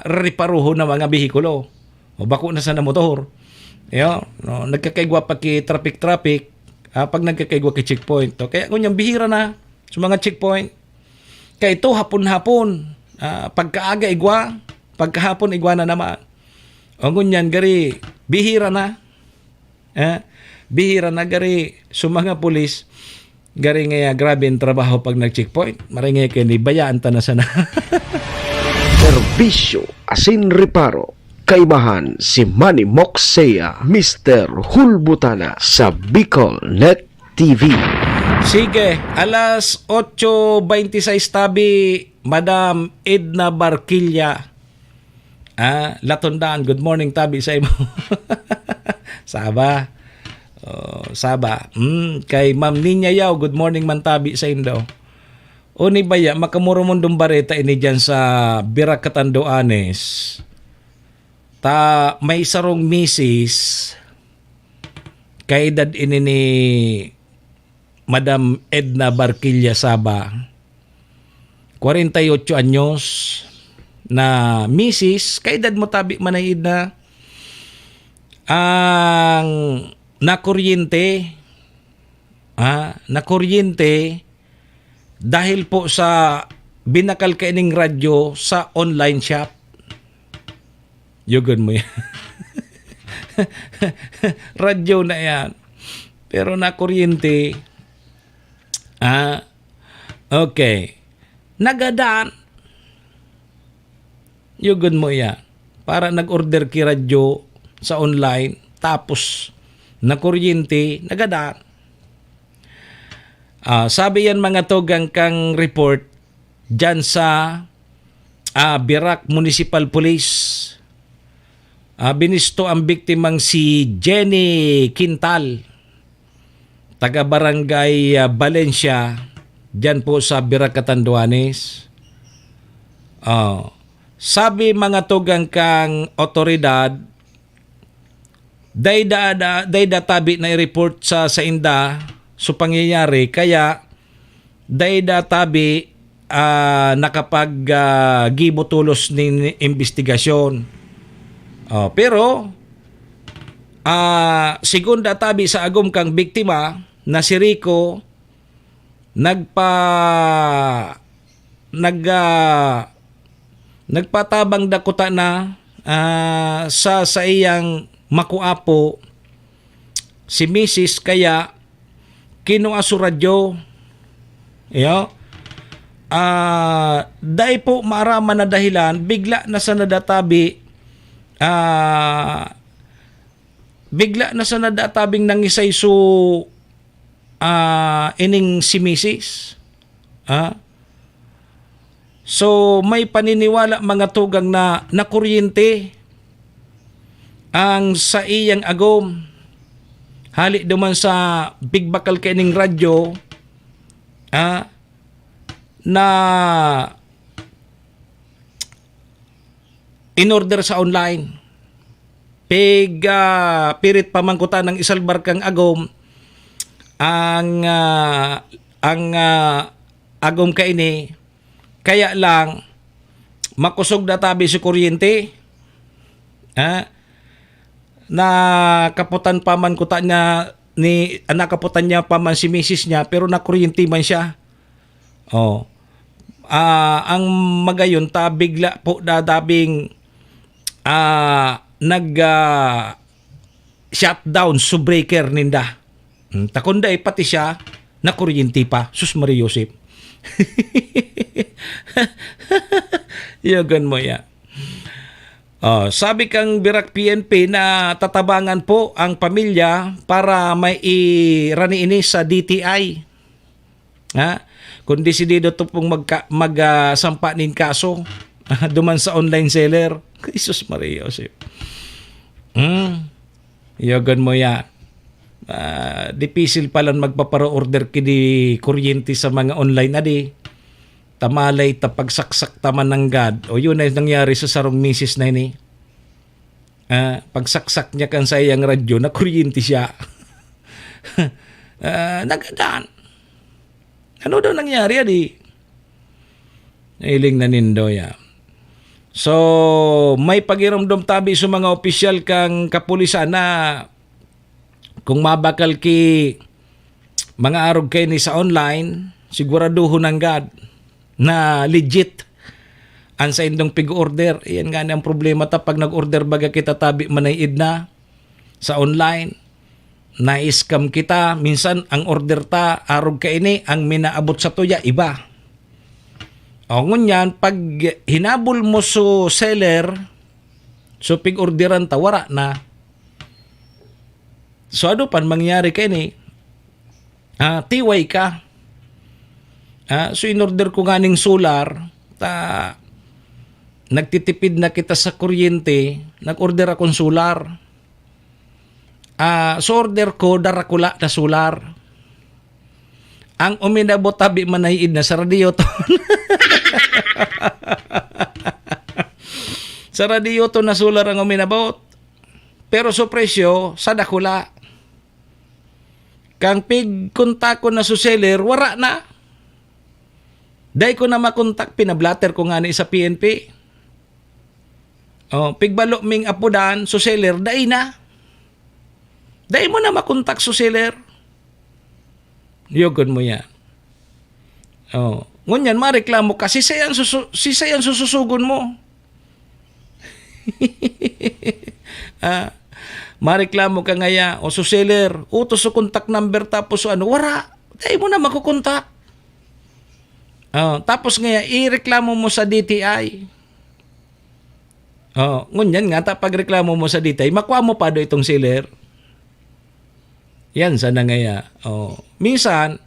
reparuho na mga bihikulo o bako na sa na motor. Nagkakaigwa pa ki traffic pag nagkakaigwa ki checkpoint. Kaya kunyang bihira na sa mga checkpoint. Kaya ito hapon-hapon pagkaaga igwa, pagkahapon igwa na naman. O ngunyan gari bihira na. Bihira na gari sa mga pulis. Gari nga grabe ang trabaho pag nag-checkpoint. Maringay kayo ni bayaan ta na sana. Serbisyo asin reparo. Kaibahan si Manny Moxea, Mr. Hulbutana sa Bicol Net TV. Sige, alas 8:26 tabi, Madam Edna Barquilla. Latondaan, good morning tabi sa imo. Saba. Saba. Kay Ma'am Ninya Yaw, good morning man tabi sa indo. O ni baya, makamurumundong bareta ini dyan sa Birak Catanduanes. May sarong misis kay edad ini ni Madam Edna Barquilla Saba. 48 anyos na misis, kay edad mo tabi manay Edna. Ang nakuryente dahil po sa binakal kaining radyo sa online shop. Yugon mo yan. Radyo na yan. Pero nakuryente. Okay. Nagadaan. Yugon mo yan. Para nag-order ki radyo sa online. Tapos nakuryente. Nagadaan. Sabi yan mga togang kang report dyan sa Birak Municipal Police. Binisto ang biktimang si Jenny Quintal, taga Barangay Valencia, dyan po sa Birak Catanduanes. Sabi mga tugang kang otoridad, dayda tabi na i-report sa inda so pangyayari, kaya dayda tabi nakapag gibutulos ni investigasyon. Pero segunda tabi sa agom kang biktima na si Rico nagpatabang dakuta na sa iyang makuapo si Mrs. kaya kinuha sa radyo. Dahil po maaraman na dahilan, bigla na sa nadatabi, bigla na sa nadatabing nangisay so ining si Mrs. So may paniniwala mga tugang na nakuryente ang sa iyang agom. Hali duman sa bigbakal kining radyo, na in-order sa online. Pirit pamangkutan ng isalbar kang agom ang agom kaini, kaya lang makusog na tabi si kuryente. Na kaputan pa man kuta niya nakaputan niya pa man si misis niya, pero nakuryente man siya. Ang magayon ta bigla po dadabing shutdown so breaker ninda. Takunday pati siya nakuryente pa. Sus Maria Josep. Yagan mo ya. Sabi kang Birak PNP na tatabangan po ang pamilya para may irani ini sa DTI. Kung desidido to pong magsampa nin kaso duman sa online seller. Jesus Maria Josep. Yagan mo ya. Dipisil palang magpaparo-order kini kuryente sa mga online adi. Tamalay tapagsaksak taman ng God. O yun ay nangyari sa sarong misis na ini. Pagsaksak niya kan sa iyang radyo, na kuryente siya. Nagadaan. Ano daw nangyari adi? Nailing na nindo ya. So, may pagiramdom tabi sa mga opisyal kang kapulisan na kung mabakal ki mga arog kayo ni sa online, siguraduho ng God na legit ang sa indong pig-order. Iyan nga ang problema ta pag nag-order baga kita tabi manayid na sa online. Na-scam kita. Minsan ang order ta, arog ka ini, ang minaabot sa tuya, iba. O ngunyan, pag hinabol mo so seller, so pig-orderan ta, wara na. So ano pan mangyari ka ini? Tiway ka. So in-order ko ganing solar, nagtitipid na kita sa kuryente, nag-order akong solar. So order ko, darakula na solar. Ang uminabot tabi manayid na sa radyo to. Sa radyo to na solar ang uminabot. Pero sa presyo, sa dakula. Kang pig kontak ko na sa seller, wara na. Dahil ko na makontak, pinablatter ko nga ni sa PNP. Pigbalo ming apudan, sa seller, dahil na. Dahil mo na makontak sa seller. Yogon mo yan. Ngunyan, mareklamo ka, sisayan sususugon mo. Mareklamo ka ngaya, o sa seller, utos sa contact number, tapos wara. Dahil mo na makukontak. Tapos ngaya, ireklamo mo sa DTI. Ngunyan nga, pag reklamo mo sa DTI, makuha mo pa do itong seller. Yan, sana ngaya. Minsan,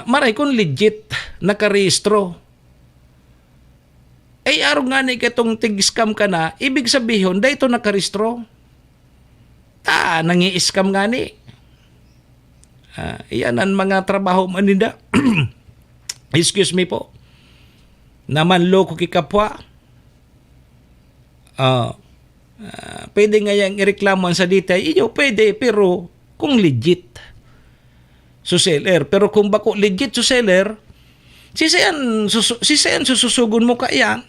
maray kung legit nakarehistro. Araw nga ni katong tig-scam ka na, ibig sabihin, da ito nakarehistro. Nangi-scam nga ni. Yan ang mga trabaho maninda. Excuse me po. Naman loko kikapwa. Pwede nga yung ireklaman sa DTI. Iyo pwede, pero kung legit so seller. Pero kung bako legit so seller, sisayan sususugon mo ka yan.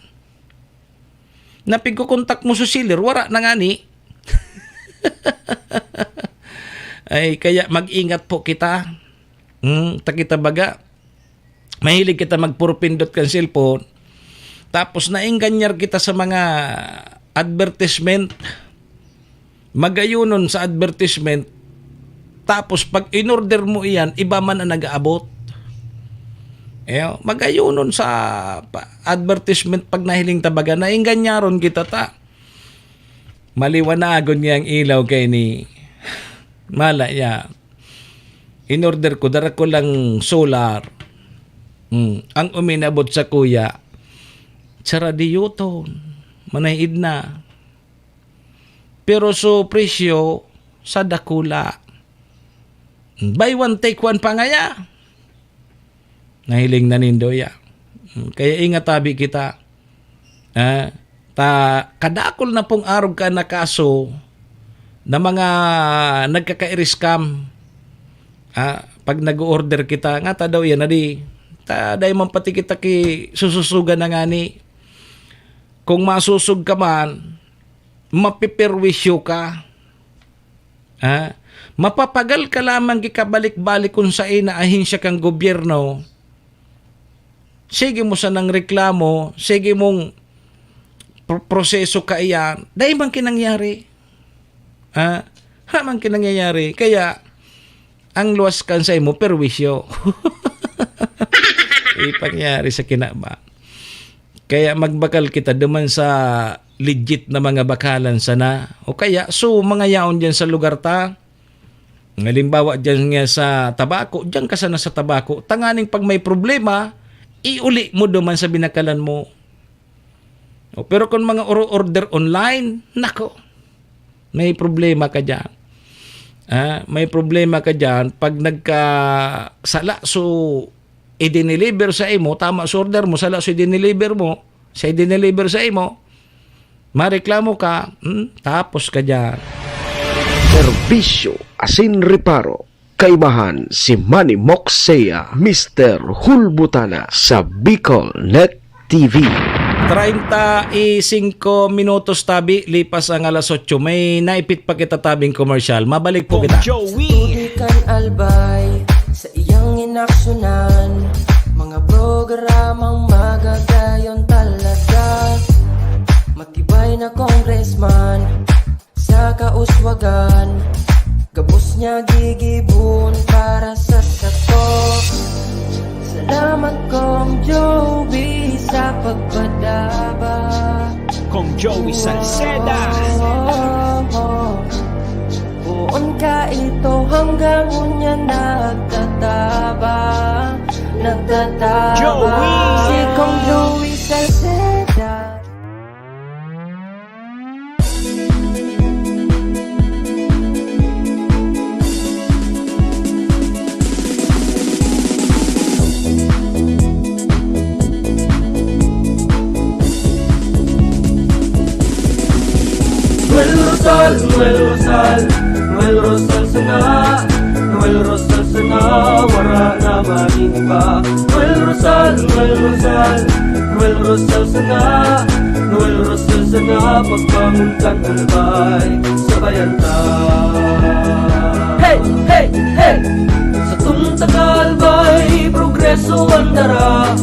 Napigkukontak mo sa seller, wara na nga ni. Ay, kaya mag-ingat po kita. Takita baga, mahilig kita magpurpindot kang cellphone. Tapos naingganyar kita sa mga advertisement. Magayunon sa advertisement. Tapos pag in-order mo iyan, iba man ang nag-aabot. Magayunon sa advertisement pag nahiling tabaga, naingganyaron kita ta. Maliwanagon niya ang ilaw kay ni Malaya. In-order ko, dara ko lang solar. Ang uminabot sa kuya, sa radiyuton, manahid na. Pero so presyo, sa dakula. Buy one, take one pa nga ya. Nahiling na nindoya. Kaya ingat tabi kita. Kadakol na pong arog ka na kaso na mga nagkaka-scam. Pag nag-order kita, nga ta daw yan, adi. Dahi man pati kita ki sususugan na nga ni. Kung masusug ka man, mapiperwisyo ka. Mapapagal ka lamang gikabalik-balik kung sa ina ahinsya kang gobyerno. Sige mo sa nang reklamo, sige mong proseso ka iyan, dahil man kinangyari. Man kinangyari. Kaya, ang luwas kan sa imo, perwisyo. Ipangyari sa kinaba. Kaya magbakal kita duman sa legit na mga bakalan sana. O kaya, mga yaon dyan sa lugar ta, halimbawa dyan nga sa tabako, dyan ka sana sa tabako, tanganing pag may problema, iuli mo duman sa binakalan mo. Pero kung mga order online, nako, may problema ka dyan. May problema ka dyan pag nagkasala so i-deliver sa imo, tama sa order mo, sala so i-deliver mo, sa i-deliver sa imo, mareklamo ka, tapos ka dyan. Serbisyo asin reparo. Kaibahan si Manny Moxea, Mr. Hulbutana sa Bicol Net TV. 35 minutos tabi, lipas ang alas 8. May naipit pa kita tabing commercial. Mabalik po kita. Tudikan albay sa iyang inaksyonan, mga programang magagayon talaga. Matibay na congressman sa kauswagan, gabos niya gigibon para sa sato. Salamat Kong Joey sa pagpadaba. Kong Joey Salceda. Buon ka ito hanggang unya nagtataba. Joey! Si Kong Joey Salceda. Noel Rosal sana, Noel Rosal sana, wala na maniba. Noel Rosal sana, Noel Rosal sana, pagbangon kang albay, sabayan ta. Hey, hey, hey! Sa tuntagalbay, progreso ang dara,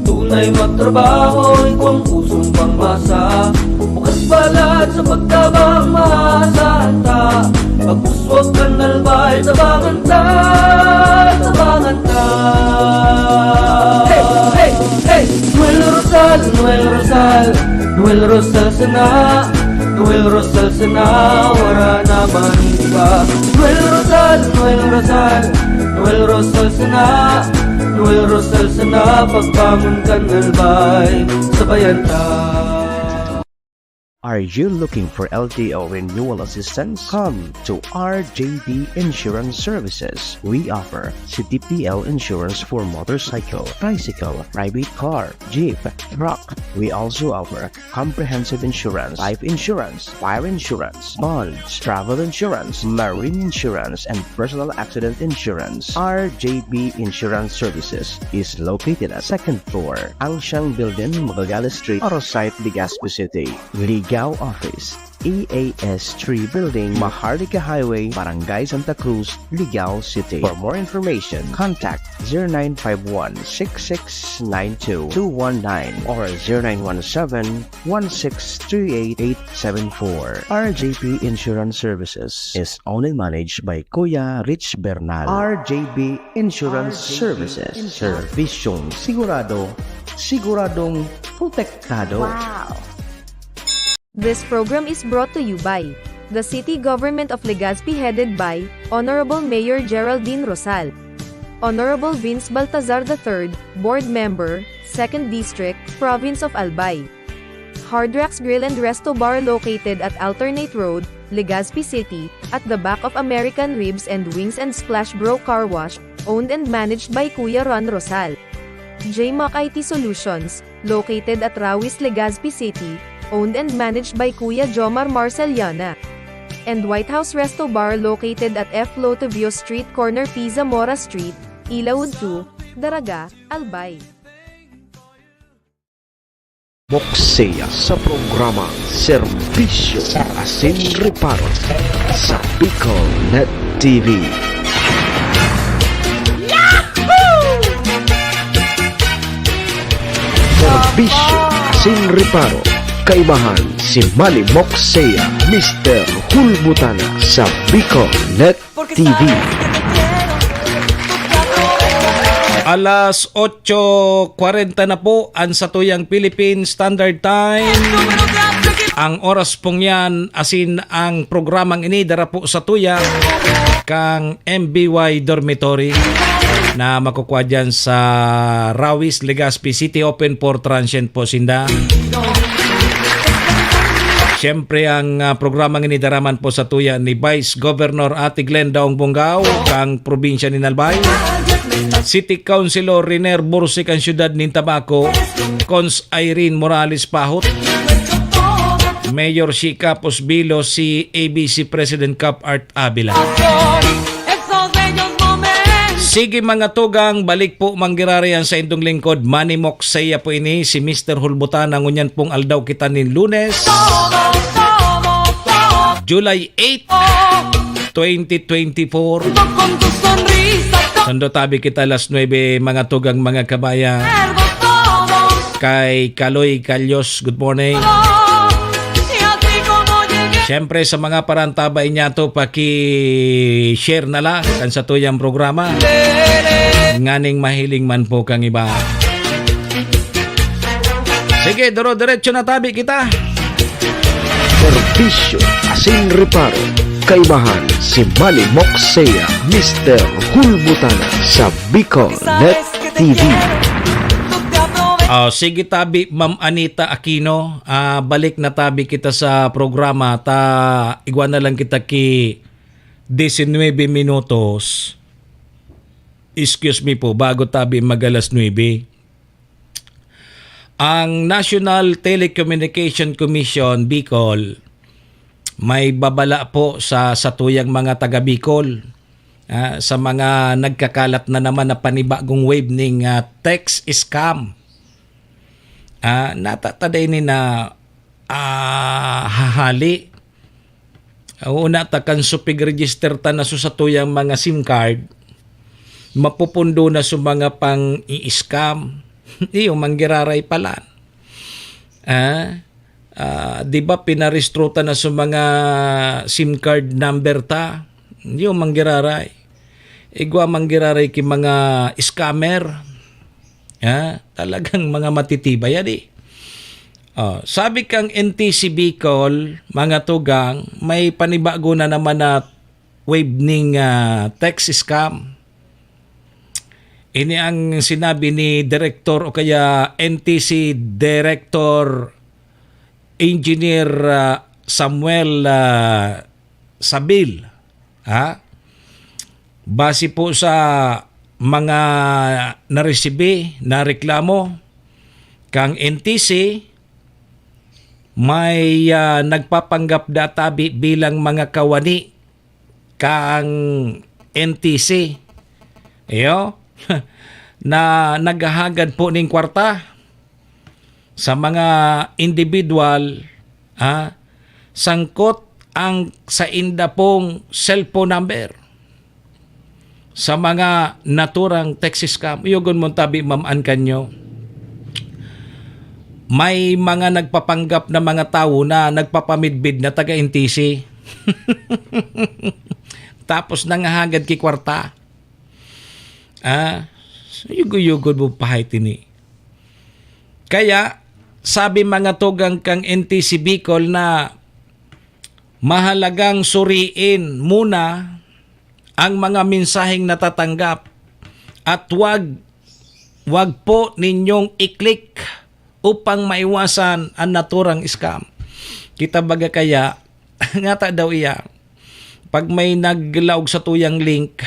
tunay magtrabaho, ikaw ang pusong pangmasa. Bukas balat sa pagtabang maasahan ta, pagpuswag kang albay, tabangan ta, tabangan ta. Hey, hey, hey! Noel Rosal, Noel Rosal, Noel Rosal sana, Noel Rosal sana, wala na maniba. Noel Rosal, Noel Rosal, Noel Rosal sana, Noel Rosal sana, pagbangon kang albay, sabayan ta. Are you looking for LTO renewal assistance? Come to RJB Insurance Services. We offer CTPL insurance for motorcycle, tricycle, private car, jeep, truck. We also offer comprehensive insurance, life insurance, fire insurance, bonds, travel insurance, marine insurance, and personal accident insurance. RJB Insurance Services is located at 2nd floor, Angshang Building, Magallanes Street, Orosite, Legazpi City. Office EAS3 Building, Maharlika Highway, Barangay Santa Cruz, Ligao City. For more information, contact 0951-6692-219 or 0917-1638874. RJB Insurance Services is owned and managed by Kuya Rich Bernal. RJB Insurance Services. Servisyong sigurado, siguradong protektado. Wow! This program is brought to you by the City Government of Legazpi headed by Honorable Mayor Geraldine Rosal, Honorable Vince Baltazar III, Board Member, 2nd District, Province of Albay. Hard Rocks Grill and Resto Bar located at Alternate Road, Legazpi City, at the back of American Ribs and Wings and Splash Bro Car Wash, owned and managed by Kuya Ron Rosal. JMAC IT Solutions, located at Rawis, Legazpi City, owned and managed by Kuya Jomar Marceliana. And White House Resto Bar located at F. Lotavio Street Corner Pisa Mora Street, Ilaud 2, Daraga, Albay. Moksea sa programa Serbisyo Asin Reparo sa Bicol Net TV. Serbisyo Asin Reparo, kaibahan si Manny Moksea, Mr. Hulbutana sa Bicol Net TV. Alas 8:40 na po ang satuyang Philippine Standard Time. Ang oras pong yan, asin ang programang ini dara po sa tuya kang MBY Dormitory na makukuha dyan sa Rawis, Legazpi City, open for transient po sinda. Siyempre ang programang ini daraman po sa tuya ni Vice Governor Ate Glenda Ong Bongao kang probinsya ni Albay, City Councilor Riner Bursik ang siyudad ni Tabaco, Cons Irene Morales Pahot, Mayor Shika Posbilo, si ABC President Cap Art Avila. Sige mga tugang, balik po manggirarian sa indong lingkod, Manny Moksea po ini, si Mr. Hulbutana, ngunyan pong aldaw kita ni Lunes, July 8, 2024. Sando tabi kita alas 9 mga tugang mga kabayan. Kay Kaloy Calyos, good morning. Siyempre sa mga parantabay niya to, paki-share na lang kan sa tuyang programa. Nganing mahiling man po kang iba. Sige, diretso na tabi kita. Serbisyo Asin Reparo, kaibahan si Manny Moksea, Mr. Hulbutana sa Bicol Net TV. Sige tabi, Ma'am Anita Aquino, balik na tabi kita sa programa, igwan na lang kita ki 19 minutos. Excuse me po, bago tabi magalas 9. Ang National Telecommunication Commission Bicol may babala po sa satuyang mga taga Bicol sa mga nagkakalat na naman na panibagong wave ning text scam. Natataday ni na hahali. Una takan supig register ta na sa tuyang mga SIM card, mapupundo na sa mga pang i-scam. Iyo manggiraray pala. Di ba pinarestro ta na sa mga SIM card number ta? Iyo manggiraray. Igwa manggiraray ki mga scammer. Talagang mga matitibay yan sabi kang NTC Bicol, mga tugang, may panibago na naman na wave ning text scam. Ini ang sinabi ni Director o kaya NTC Director Engineer Samuel Sabil. Base po sa mga naresibi na reklamo kang NTC, may nagpapanggap databi bilang mga kawani kang NTC na naghahagad po ning kwarta sa mga individual sangkot ang sa inda pong cellphone number sa mga naturang text scam. Yugon mo tabi mamaan kanyo. May mga nagpapanggap na mga tao na nagpapamidbid na taga-NTC. Tapos nangahagad ki kwarta. Yugo-yugod mo pahay tini. Kaya, sabi mga tugang kang NTC Bicol na mahalagang suriin muna ang mga mensaheng natatanggap at wag po ninyong i-click upang maiwasan ang naturang scam. Kita baga kaya, nga ta daw iya, pag may naglaog sa tuyang link,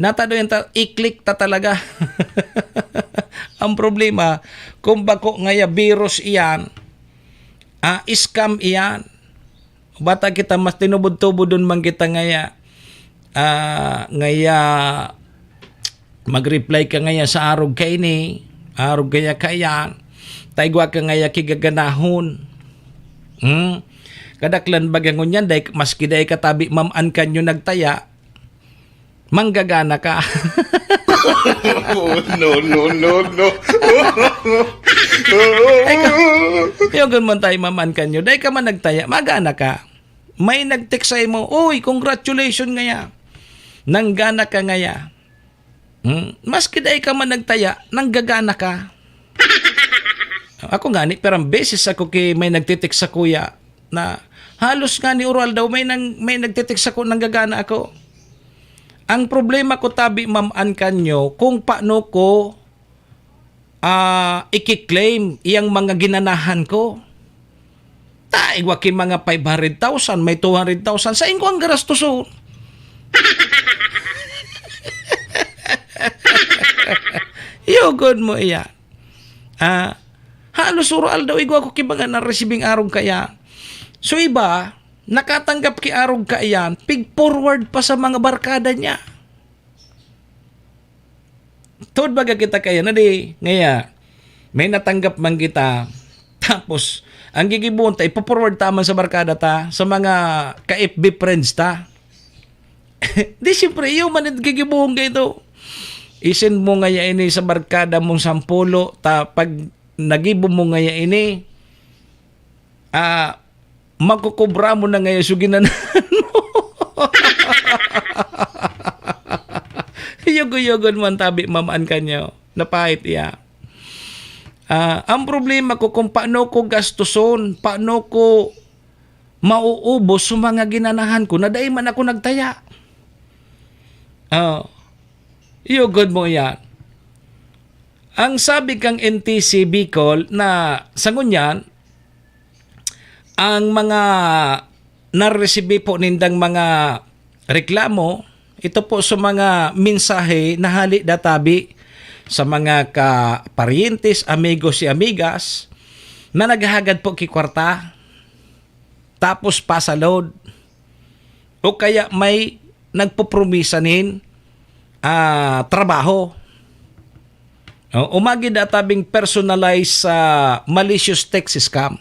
nata daw yan, i-click ta talaga. Ang problema, kung bako ngaya virus iyan, scam iyan, bata kita mas tinubod-tubod dun man kita ngaya, ngaya mag-reply ka ngaya sa arog ka ini, arog kaya kaya, taigwa ka ngaya kigaganahon. Kadaklan bagangon yan, maski day katabi mamaan kanyo nagtaya, manggagana ka. No. Yung man tayo mamaan kanyo, day ka man nagtaya, magana ka. May nag-text sa'yo mo, uy, congratulations ngaya. Nanggana ka ngaya. Maski day ka man nagtaya, nanggagana ka. Ako nga ni, perang beses ako may nagtitik sa kuya na halos nga ni oral daw, may nagtitik sa ko, nanggagana ako. Ang problema ko tabi mamaan kanyo kung paano ko i-claim iyang mga ginanahan ko. Taigwa ki mga 500,000, may 200,000 sa ingo ang garastuso. Yugod mo iyan. Halos oral daw igwa ko kibaga na receiving arog kaya. So iba, nakatanggap ki arog ka iyan, pig-forward pa sa mga barkada niya. Tuod baga kita kaya na di, ngaya, may natanggap man kita, tapos, ang gigibon ta, ipo-forward taman sa barkada ta, sa mga ka-FB friends ta. Di siyempre, yung manit gigibon kayo ito. Isin mo ngaya ini sa barkada mong 10, ta pag nagibo mo ngaya ini, magkukubra mo na ngayon suginan mo. Yugo-yugon man tabi mamaan kanyo. Napahit iya. Ang problema ko kung paano ko gastuson, paano ko mauubos sa mga ginanahan ko, na dahil man ako nagtaya. Yugod mo yan. Ang sabi kang NTC Bicol na sangon yan, ang mga naresibi po nindang mga reklamo, ito po sa mga mensahe na hali databi sa mga kaparientes, amigos y amigas na naghahagad po kikwarta, tapos pasalod, o kaya may nagpopromisanin trabaho. Umagi databing personalized malicious text scam.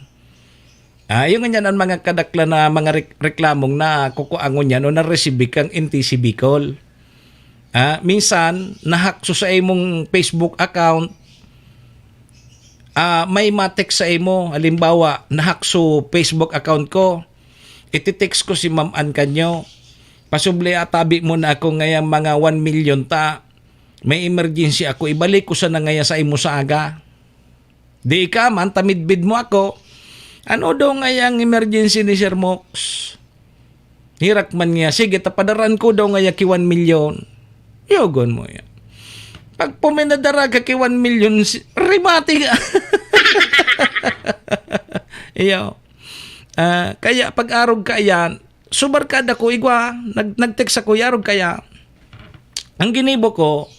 Yung ganyan ang mga kadakla na mga reklamong na kukuangon yan o na-receive kang NTC Bicol. Minsan, nahakso sa imong Facebook account, may matek sa imo, halimbawa, nahakso Facebook account ko, ititext ko si Ma'am Ann kanyo, pasubli atabi mo na ako ngayang mga 1 million ta, may emergency ako, ibalik ko sa nangaya sa imo sa aga. Di ka man, tamidbid mo ako. Ano daw ngayang emergency ni Sir Mox? Hirak man niya, sige, tapadaran ko daw ngaya ki 1 million. Yogon mo yan. Pag puminadara ka ki 1 million, rimati ka. Iyo. Kaya pag arog ka yan, subarkada ko, igwa, nag-text ako, yarog kaya. Ang ginibo ko,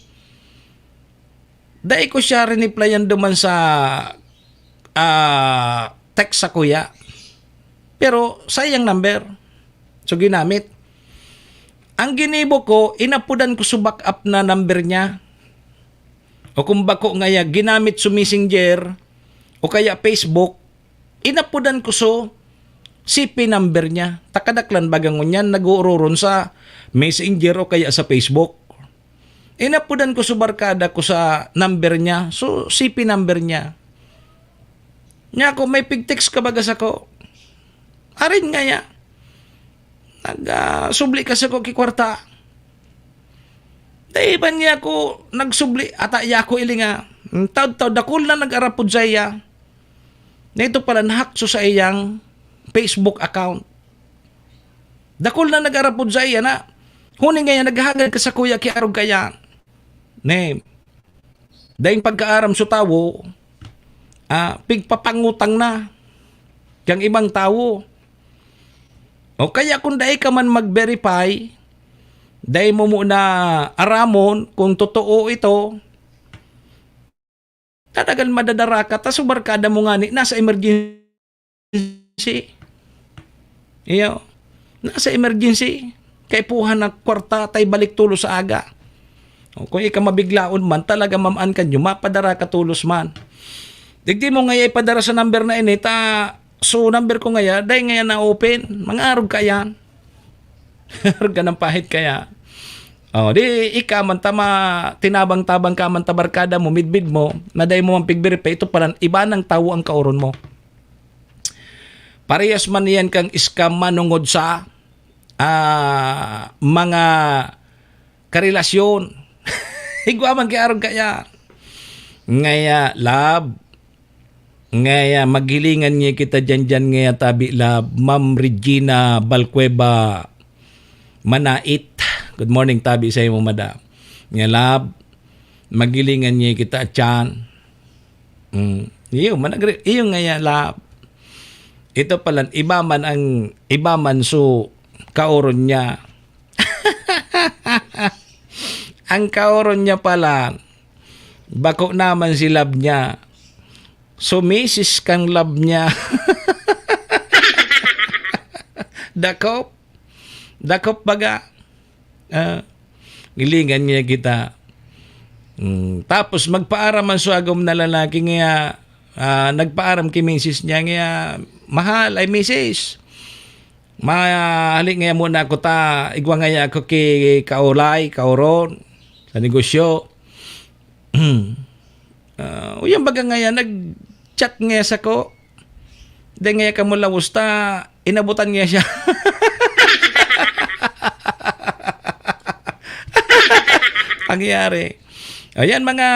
dahil ko siya riniplayan duman sa text sa kuya. Pero sayang number. So ginamit. Ang ginibo ko, inapudan ko sa backup na number niya. O kung bako ngaya, ginamit sa Messenger o kaya Facebook, inapudan ko so CP number niya. Takadaklan bagang ngunyan, nag-uuroron sa Messenger o kaya sa Facebook. Inapudan ko sa barkada ko sa number niya. So, CP number niya. Nya ko, may pig-text ka bagas ako. Arin nga ya. Nag-subli kasi ko kikwarta. Dahil ba niya ako nagsubli at iya ko ilinga. Taud-taud dakul na nag-arapod sa iya. Na ito pala nahack so sa iyang Facebook account. Dakul na nag-arapod sa iya na huning nga naghagad ka sa kuya kiarog kaya. Ne, dahil pagkaaram so tawo, pigpapangutang na kang ibang tao. O kaya kung dahil ka man mag-verify, dahil mo muna aramon kung totoo ito, talagang madadara ka, tas barkada mo nga ni, nasa emergency. Iyo, nasa emergency. Kay puhan na kwarta, tay balik tulos sa aga. O kung ika mabiglaon man, talaga mamaan ka nyo, mapadara ka tulos man. Digdi mo nga ipadara sa number na inita, so number ko ngaya, dahil ngaya na open, mga arog ka yan. Arog ka ng pahit kaya. O, di ika man tama, tinabang-tabang ka man tabarkada mo, midbid mo, na dahil mo man pigverify, ito pala, iba ng tao ang kauron mo. Parehas man yan kang scam manungod sa mga karelasyon. Higwa man kay arog kaya. Ngaya, love, ngaya maghilingan niya kita dyan ngaya tabi lab Ma'am Regina Balcueva Manait. Good morning tabi sa imo madam. Nga lab maghilingan niya kita dyan. Iyo ngaya lab. Ito pala iba man so kaoron niya. Ang kaoron niya pala bako naman si lab niya. So, misis kang love niya. Dakop baga. Gilingan niya kita. Tapos, magpaaraman so agom na lalaki nga, nagpaaram kay misis niya nga, mahal ay misis. Mahalik nga muna ako igwa nga ako kay kauron, sa negosyo. Uyang baga nga nag-chat nga sa ko. Dahil nga ka mo lawusta, inabutan nga siya. Pangyari. Ayan mga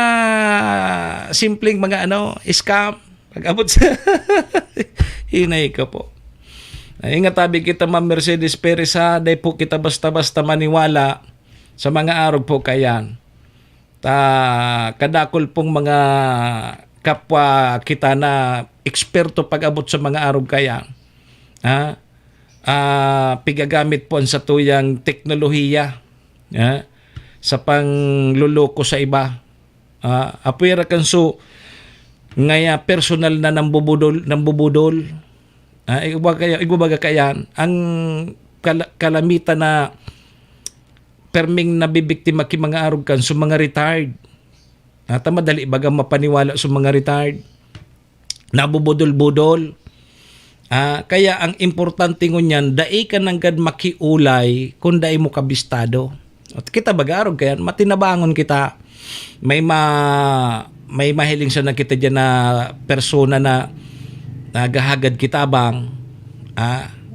simpleng mga scam. Pag-abot sa hinay ka po. Ingat tabi kita Ma'am Mercedes Perez ha. Dahil po kita basta-basta maniwala sa mga arog po kayan. Kadakol pong mga kapwa kita na eksperto pag-abot sa mga arog kaya. Pigagamit po sa tuyang teknolohiya sa pangluloko sa iba. Apwera kan so ngaya personal na nambubudol. Igwabaga kayan ang kalamitan na perming nabibiktima ki mga arog kan so mga retired. Madali baga mapaniwala sa mga retired. Nabubudol-budol. Kaya ang importante ngunyan, dai ka nang gad makiulay kung dai mo kabistado. At kita baga arog kaya matinabangon kita. May mahiling sa na kita dyan na persona na nagahagad kita bang.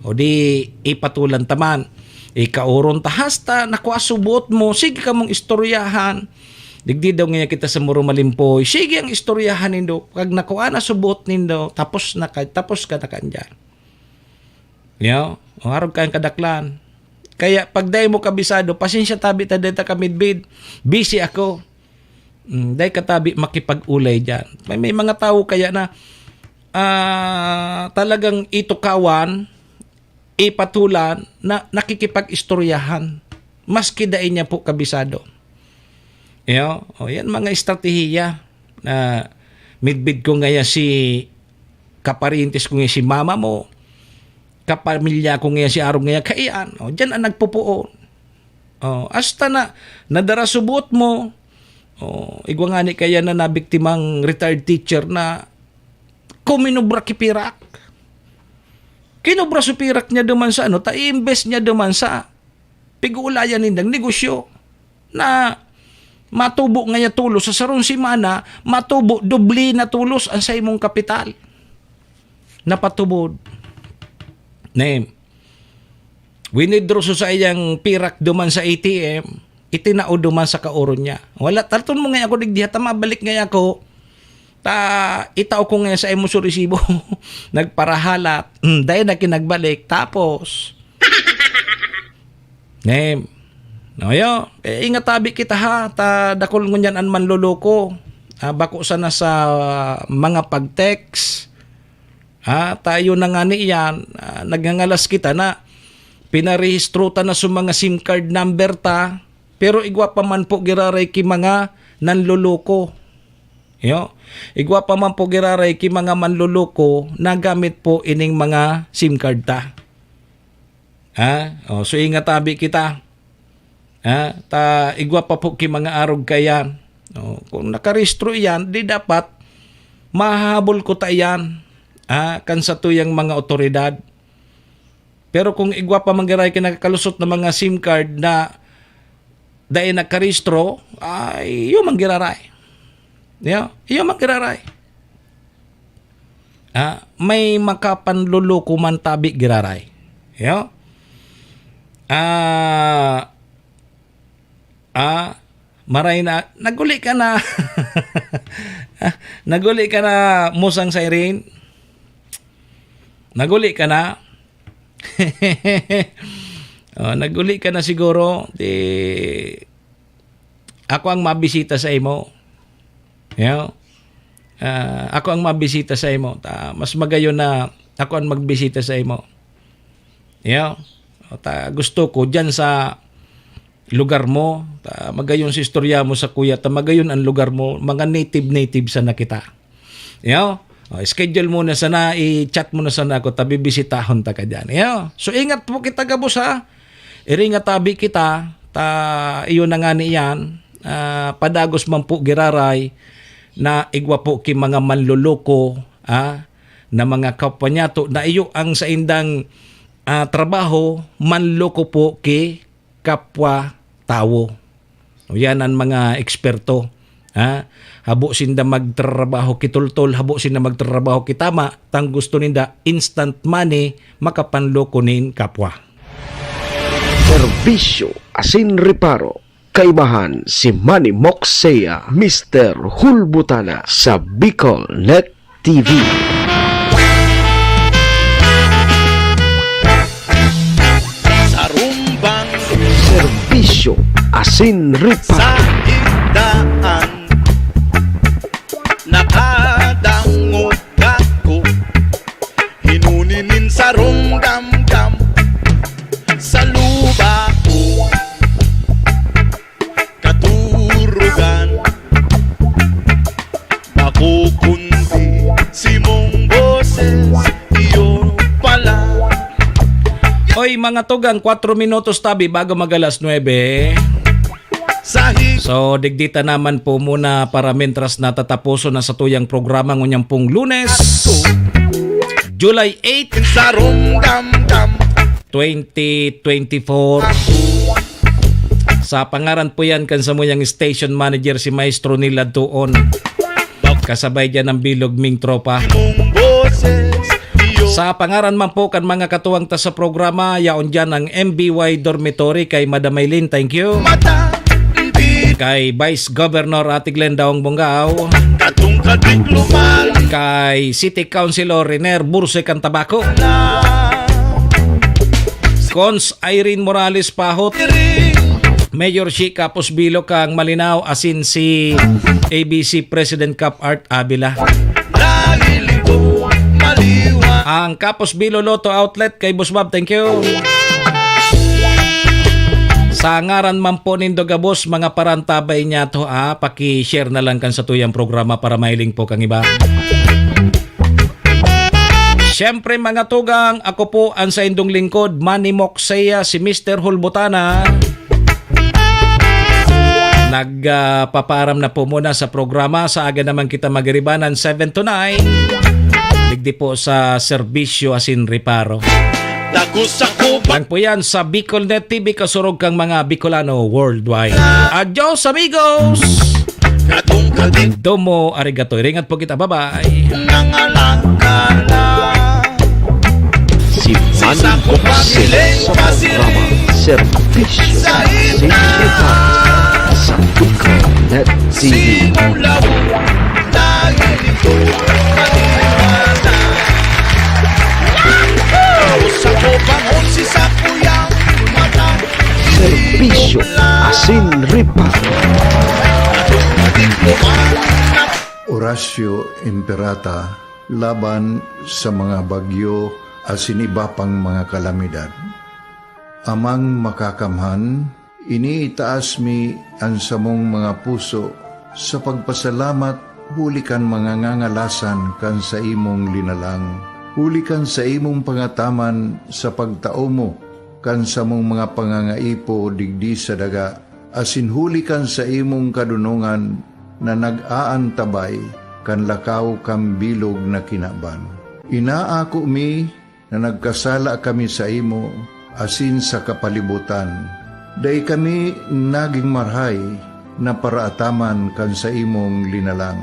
O di ipatulan taman. Ikauron tahasta, nakuasubot mo, sige ka mong istoryahan. Digdi daw nga kita sa muro malimpoy, sige ang istoryahan nindo. Pag nakuha na subot nindo, tapos ka na kanya. Harap ka ang kadaklan. Kaya pag dahi mo kabisado, pasensya tabi ta deta ka midbid. Busy ako. Dahi katabi makipag-ulay dyan. May mga tao kaya na talagang itukawan, ipatulan na nakikipag-istoryahan maski dain niya po kabisado. Yan mga estratehiya na midbid ko ngaya si kaparintis ko ngaya si mama mo, kapamilya ko ngaya si arong ngaya kaian. Diyan ang nagpupuon. Hasta na nadarasubot mo. Igwa nga ni kaya na nabiktimang retired teacher na kuminubra kipirak. Kinobra sa pirak niya duman sa ano, ta-invest niya duman sa pig-uulayan nindang negosyo na matubo nga niya tulos sa sarong simana, matubo dubli na tulos ang sa imong kapital. Napatubod. Name. Winidraw sa iyang pirak duman sa ATM, itinao duman sa kauron niya. Wala, talton mo nga ako digdiha, mabalik nga ako, itao ko nga sa imo sa resibo. Nagparahalat, dahil na kinagbalik, tapos, name, no yo, ingat tabi kita ha, dakol mo niyan ang manluloko, bako sana sa mga pag-text, tayo na nga niyan, nagngangalas kita na, pinarehistro ta na sa mga SIM card number ta, pero igwa pa man po giraray ki mga nanluloko. Yo, igwa pa man po giraray ki mga manluloko na gamit po ining mga SIM card ta. So ingat tabi kita. Igwa pa po ki mga arog kayan. Kung nakarehistro yan, di dapat mahabol ko ta yan. Kan sa tuyang mga otoridad. Pero kung igwa pa manggiray kinakalusot ng mga SIM card na dahil nakarehistro, ay yung manggiraray. Yung manggiraray. May makapanluloko man tabi giraray. Maray na, naguli ka na. Naguli ka na, Musang Siren. Naguli ka na. Naguli ka na siguro. Ako ang mabisita sa imo. Ako ang mabisita sa imo. Mas magayon na ako ang magbisita sa imo. Gusto ko dyan sa lugar mo, magayon si istorya mo sa kuya, magayon ang lugar mo, mga native sana kita. Schedule mo na sana, i-chat mo na sana ako, bibisitahon ta ka dyan. So ingat po kita gabos ha. Iringat tabi kita, iyon na nga niyan, padagos man po giraray, na igwa po ki mga manluloko, na mga kapwa niya to, na iyo ang sa indang trabaho, manloko po ki kapwa tao. Yan ang mga eksperto. Habo sinda magtrabaho kitultol, habo sinda magtrabaho kitama, tang gusto ninda instant money, makapanlokonin kapwa. Serbisyo asin reparo. Kaibahan si Manny Moxea, Mr. Hulbutana sa Bicol Net TV. Sarumbang Serbisyo asin reparo. sa igdaan, nakadangog ako, hinuninin sa rumdamdam, sa luba ko, katurugan, makukundi si mong boses, iyo pala. Oy mga tugang, 4 minutos tabi bago mag-alas 9. So digdita naman po muna para mentras natatapuso na sa tuyang programa ngunyang pong Lunes, July 8, 2024. Sa pangaran po yan kan sa muyang station manager si Maestro nila doon. Kasabay dyan ng Bilog Ming Tropa. Sa pangaran man po kan mga katuwang ta sa programa, yaon dyan ang MBY Dormitory kay Madam Maylin, thank you. Kay Vice Governor Ate Glenn Daong Bongao, kay City Councilor Riner Burse Cantabaco, Cons Irene Morales Pahot, Mayor Shi Capos Bilo kang Malinaw, asin si ABC President Cap Art Abila. Ang Capos Bilo Lotto Outlet kay Boss Bob, thank you. Sa ngaran man po nindo gabos, mga parantabay niya to, paki-share na lang kan sa tuyang programa para mailing po kang iba. Siyempre mga tugang, ako po ang sa indong lingkod, Manny Moxea, si Mr. Hulbutana. Nagpaparam na po muna sa programa. Sa aga naman kita magribanan 7 to 9. Digdi po sa serbisyo asin reparo. Lang po yan sa BicolNet TV, kasurog kang mga Bicolano worldwide. Adios amigos! Domo arigato. Ringat po kita. Bye-bye. Si Manny Moxea sa programa Serbisyo sa Sinipan sa BicolNet TV. Serbisyo asin reparo. Horacio Imperata laban sa mga bagyo asin iba pang mga kalamidad. Amang makakamhan, iniitaas mi ang samong mga puso sa pagpasalamat, hulikan mga ngangalasan kan sa imong linalang. Hulikan sa imong pangataman sa pagtao mo, kan sa mong mga pangangaipo digdi sa daga, asin hulikan sa imong kadunungan na nag-aantabay kan lakaw kang bilog na kinaban. Inaako mi na nagkasala kami sa imo asin sa kapalibutan. Day kami naging marhay na paraataman kan sa imong linalang.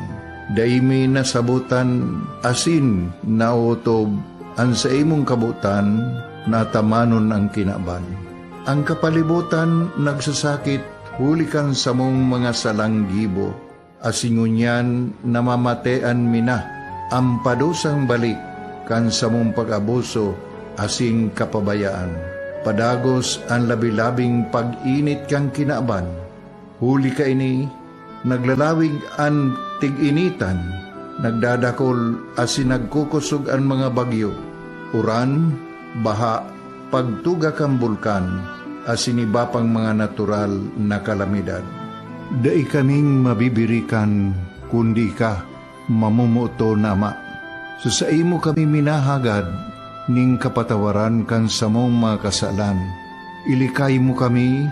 Day mi nasabutan asin nautob ang sa imong kabutan na tamanon ang kinaban. Ang kapalibutan nagsasakit, hulikan sa mong mga salanggibo, asingunyan namamatean mina, ang padusang balik, kan sa mong pag-abuso, asing kapabayaan. Padagos ang labi-labing pag-init kang kinaban, huli ka ini, naglalawig ang tig-initan, nagdadakol asin nagkukusog ang mga bagyo, uran, baha, pagtuga kang bulkan, asin iba pang mga natural na kalamidad. Dai kaming mabibirikan, kundi ka, mamumuto na ama. So sa imo kami minahagad, ning kapatawaran kan samong mga kasalan. Ilikay mo kami,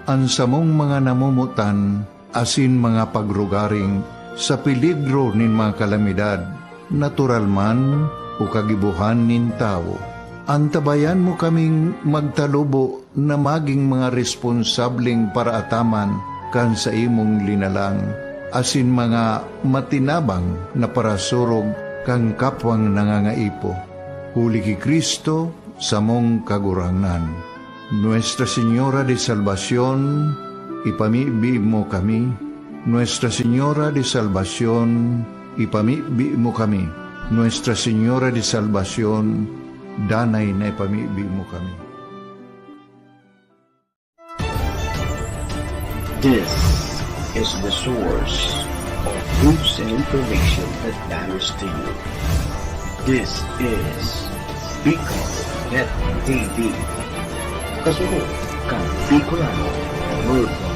ang samong mga namumutan, asin mga pagrugaring, sa peligro nin mga kalamidad, natural man o kagibuhan nin tao. Antabayan mo kaming magtalubo na maging mga responsableng paraataman kan sa imong linalang, asin mga matinabang na parasurog kang kapwang nangangaipo. Huli ki Kristo sa mong kagurangan. Nuestra Señora de Salvación, ipamibi mo kami. Nuestra Señora de Salvación, ipamibi mo kami. Nuestra Señora de Salvación, danay na ipamibi mo kami. This is the source of news and information that matters to you. This is BicolNet TV. Kasunod kang Bicolano Worldwide.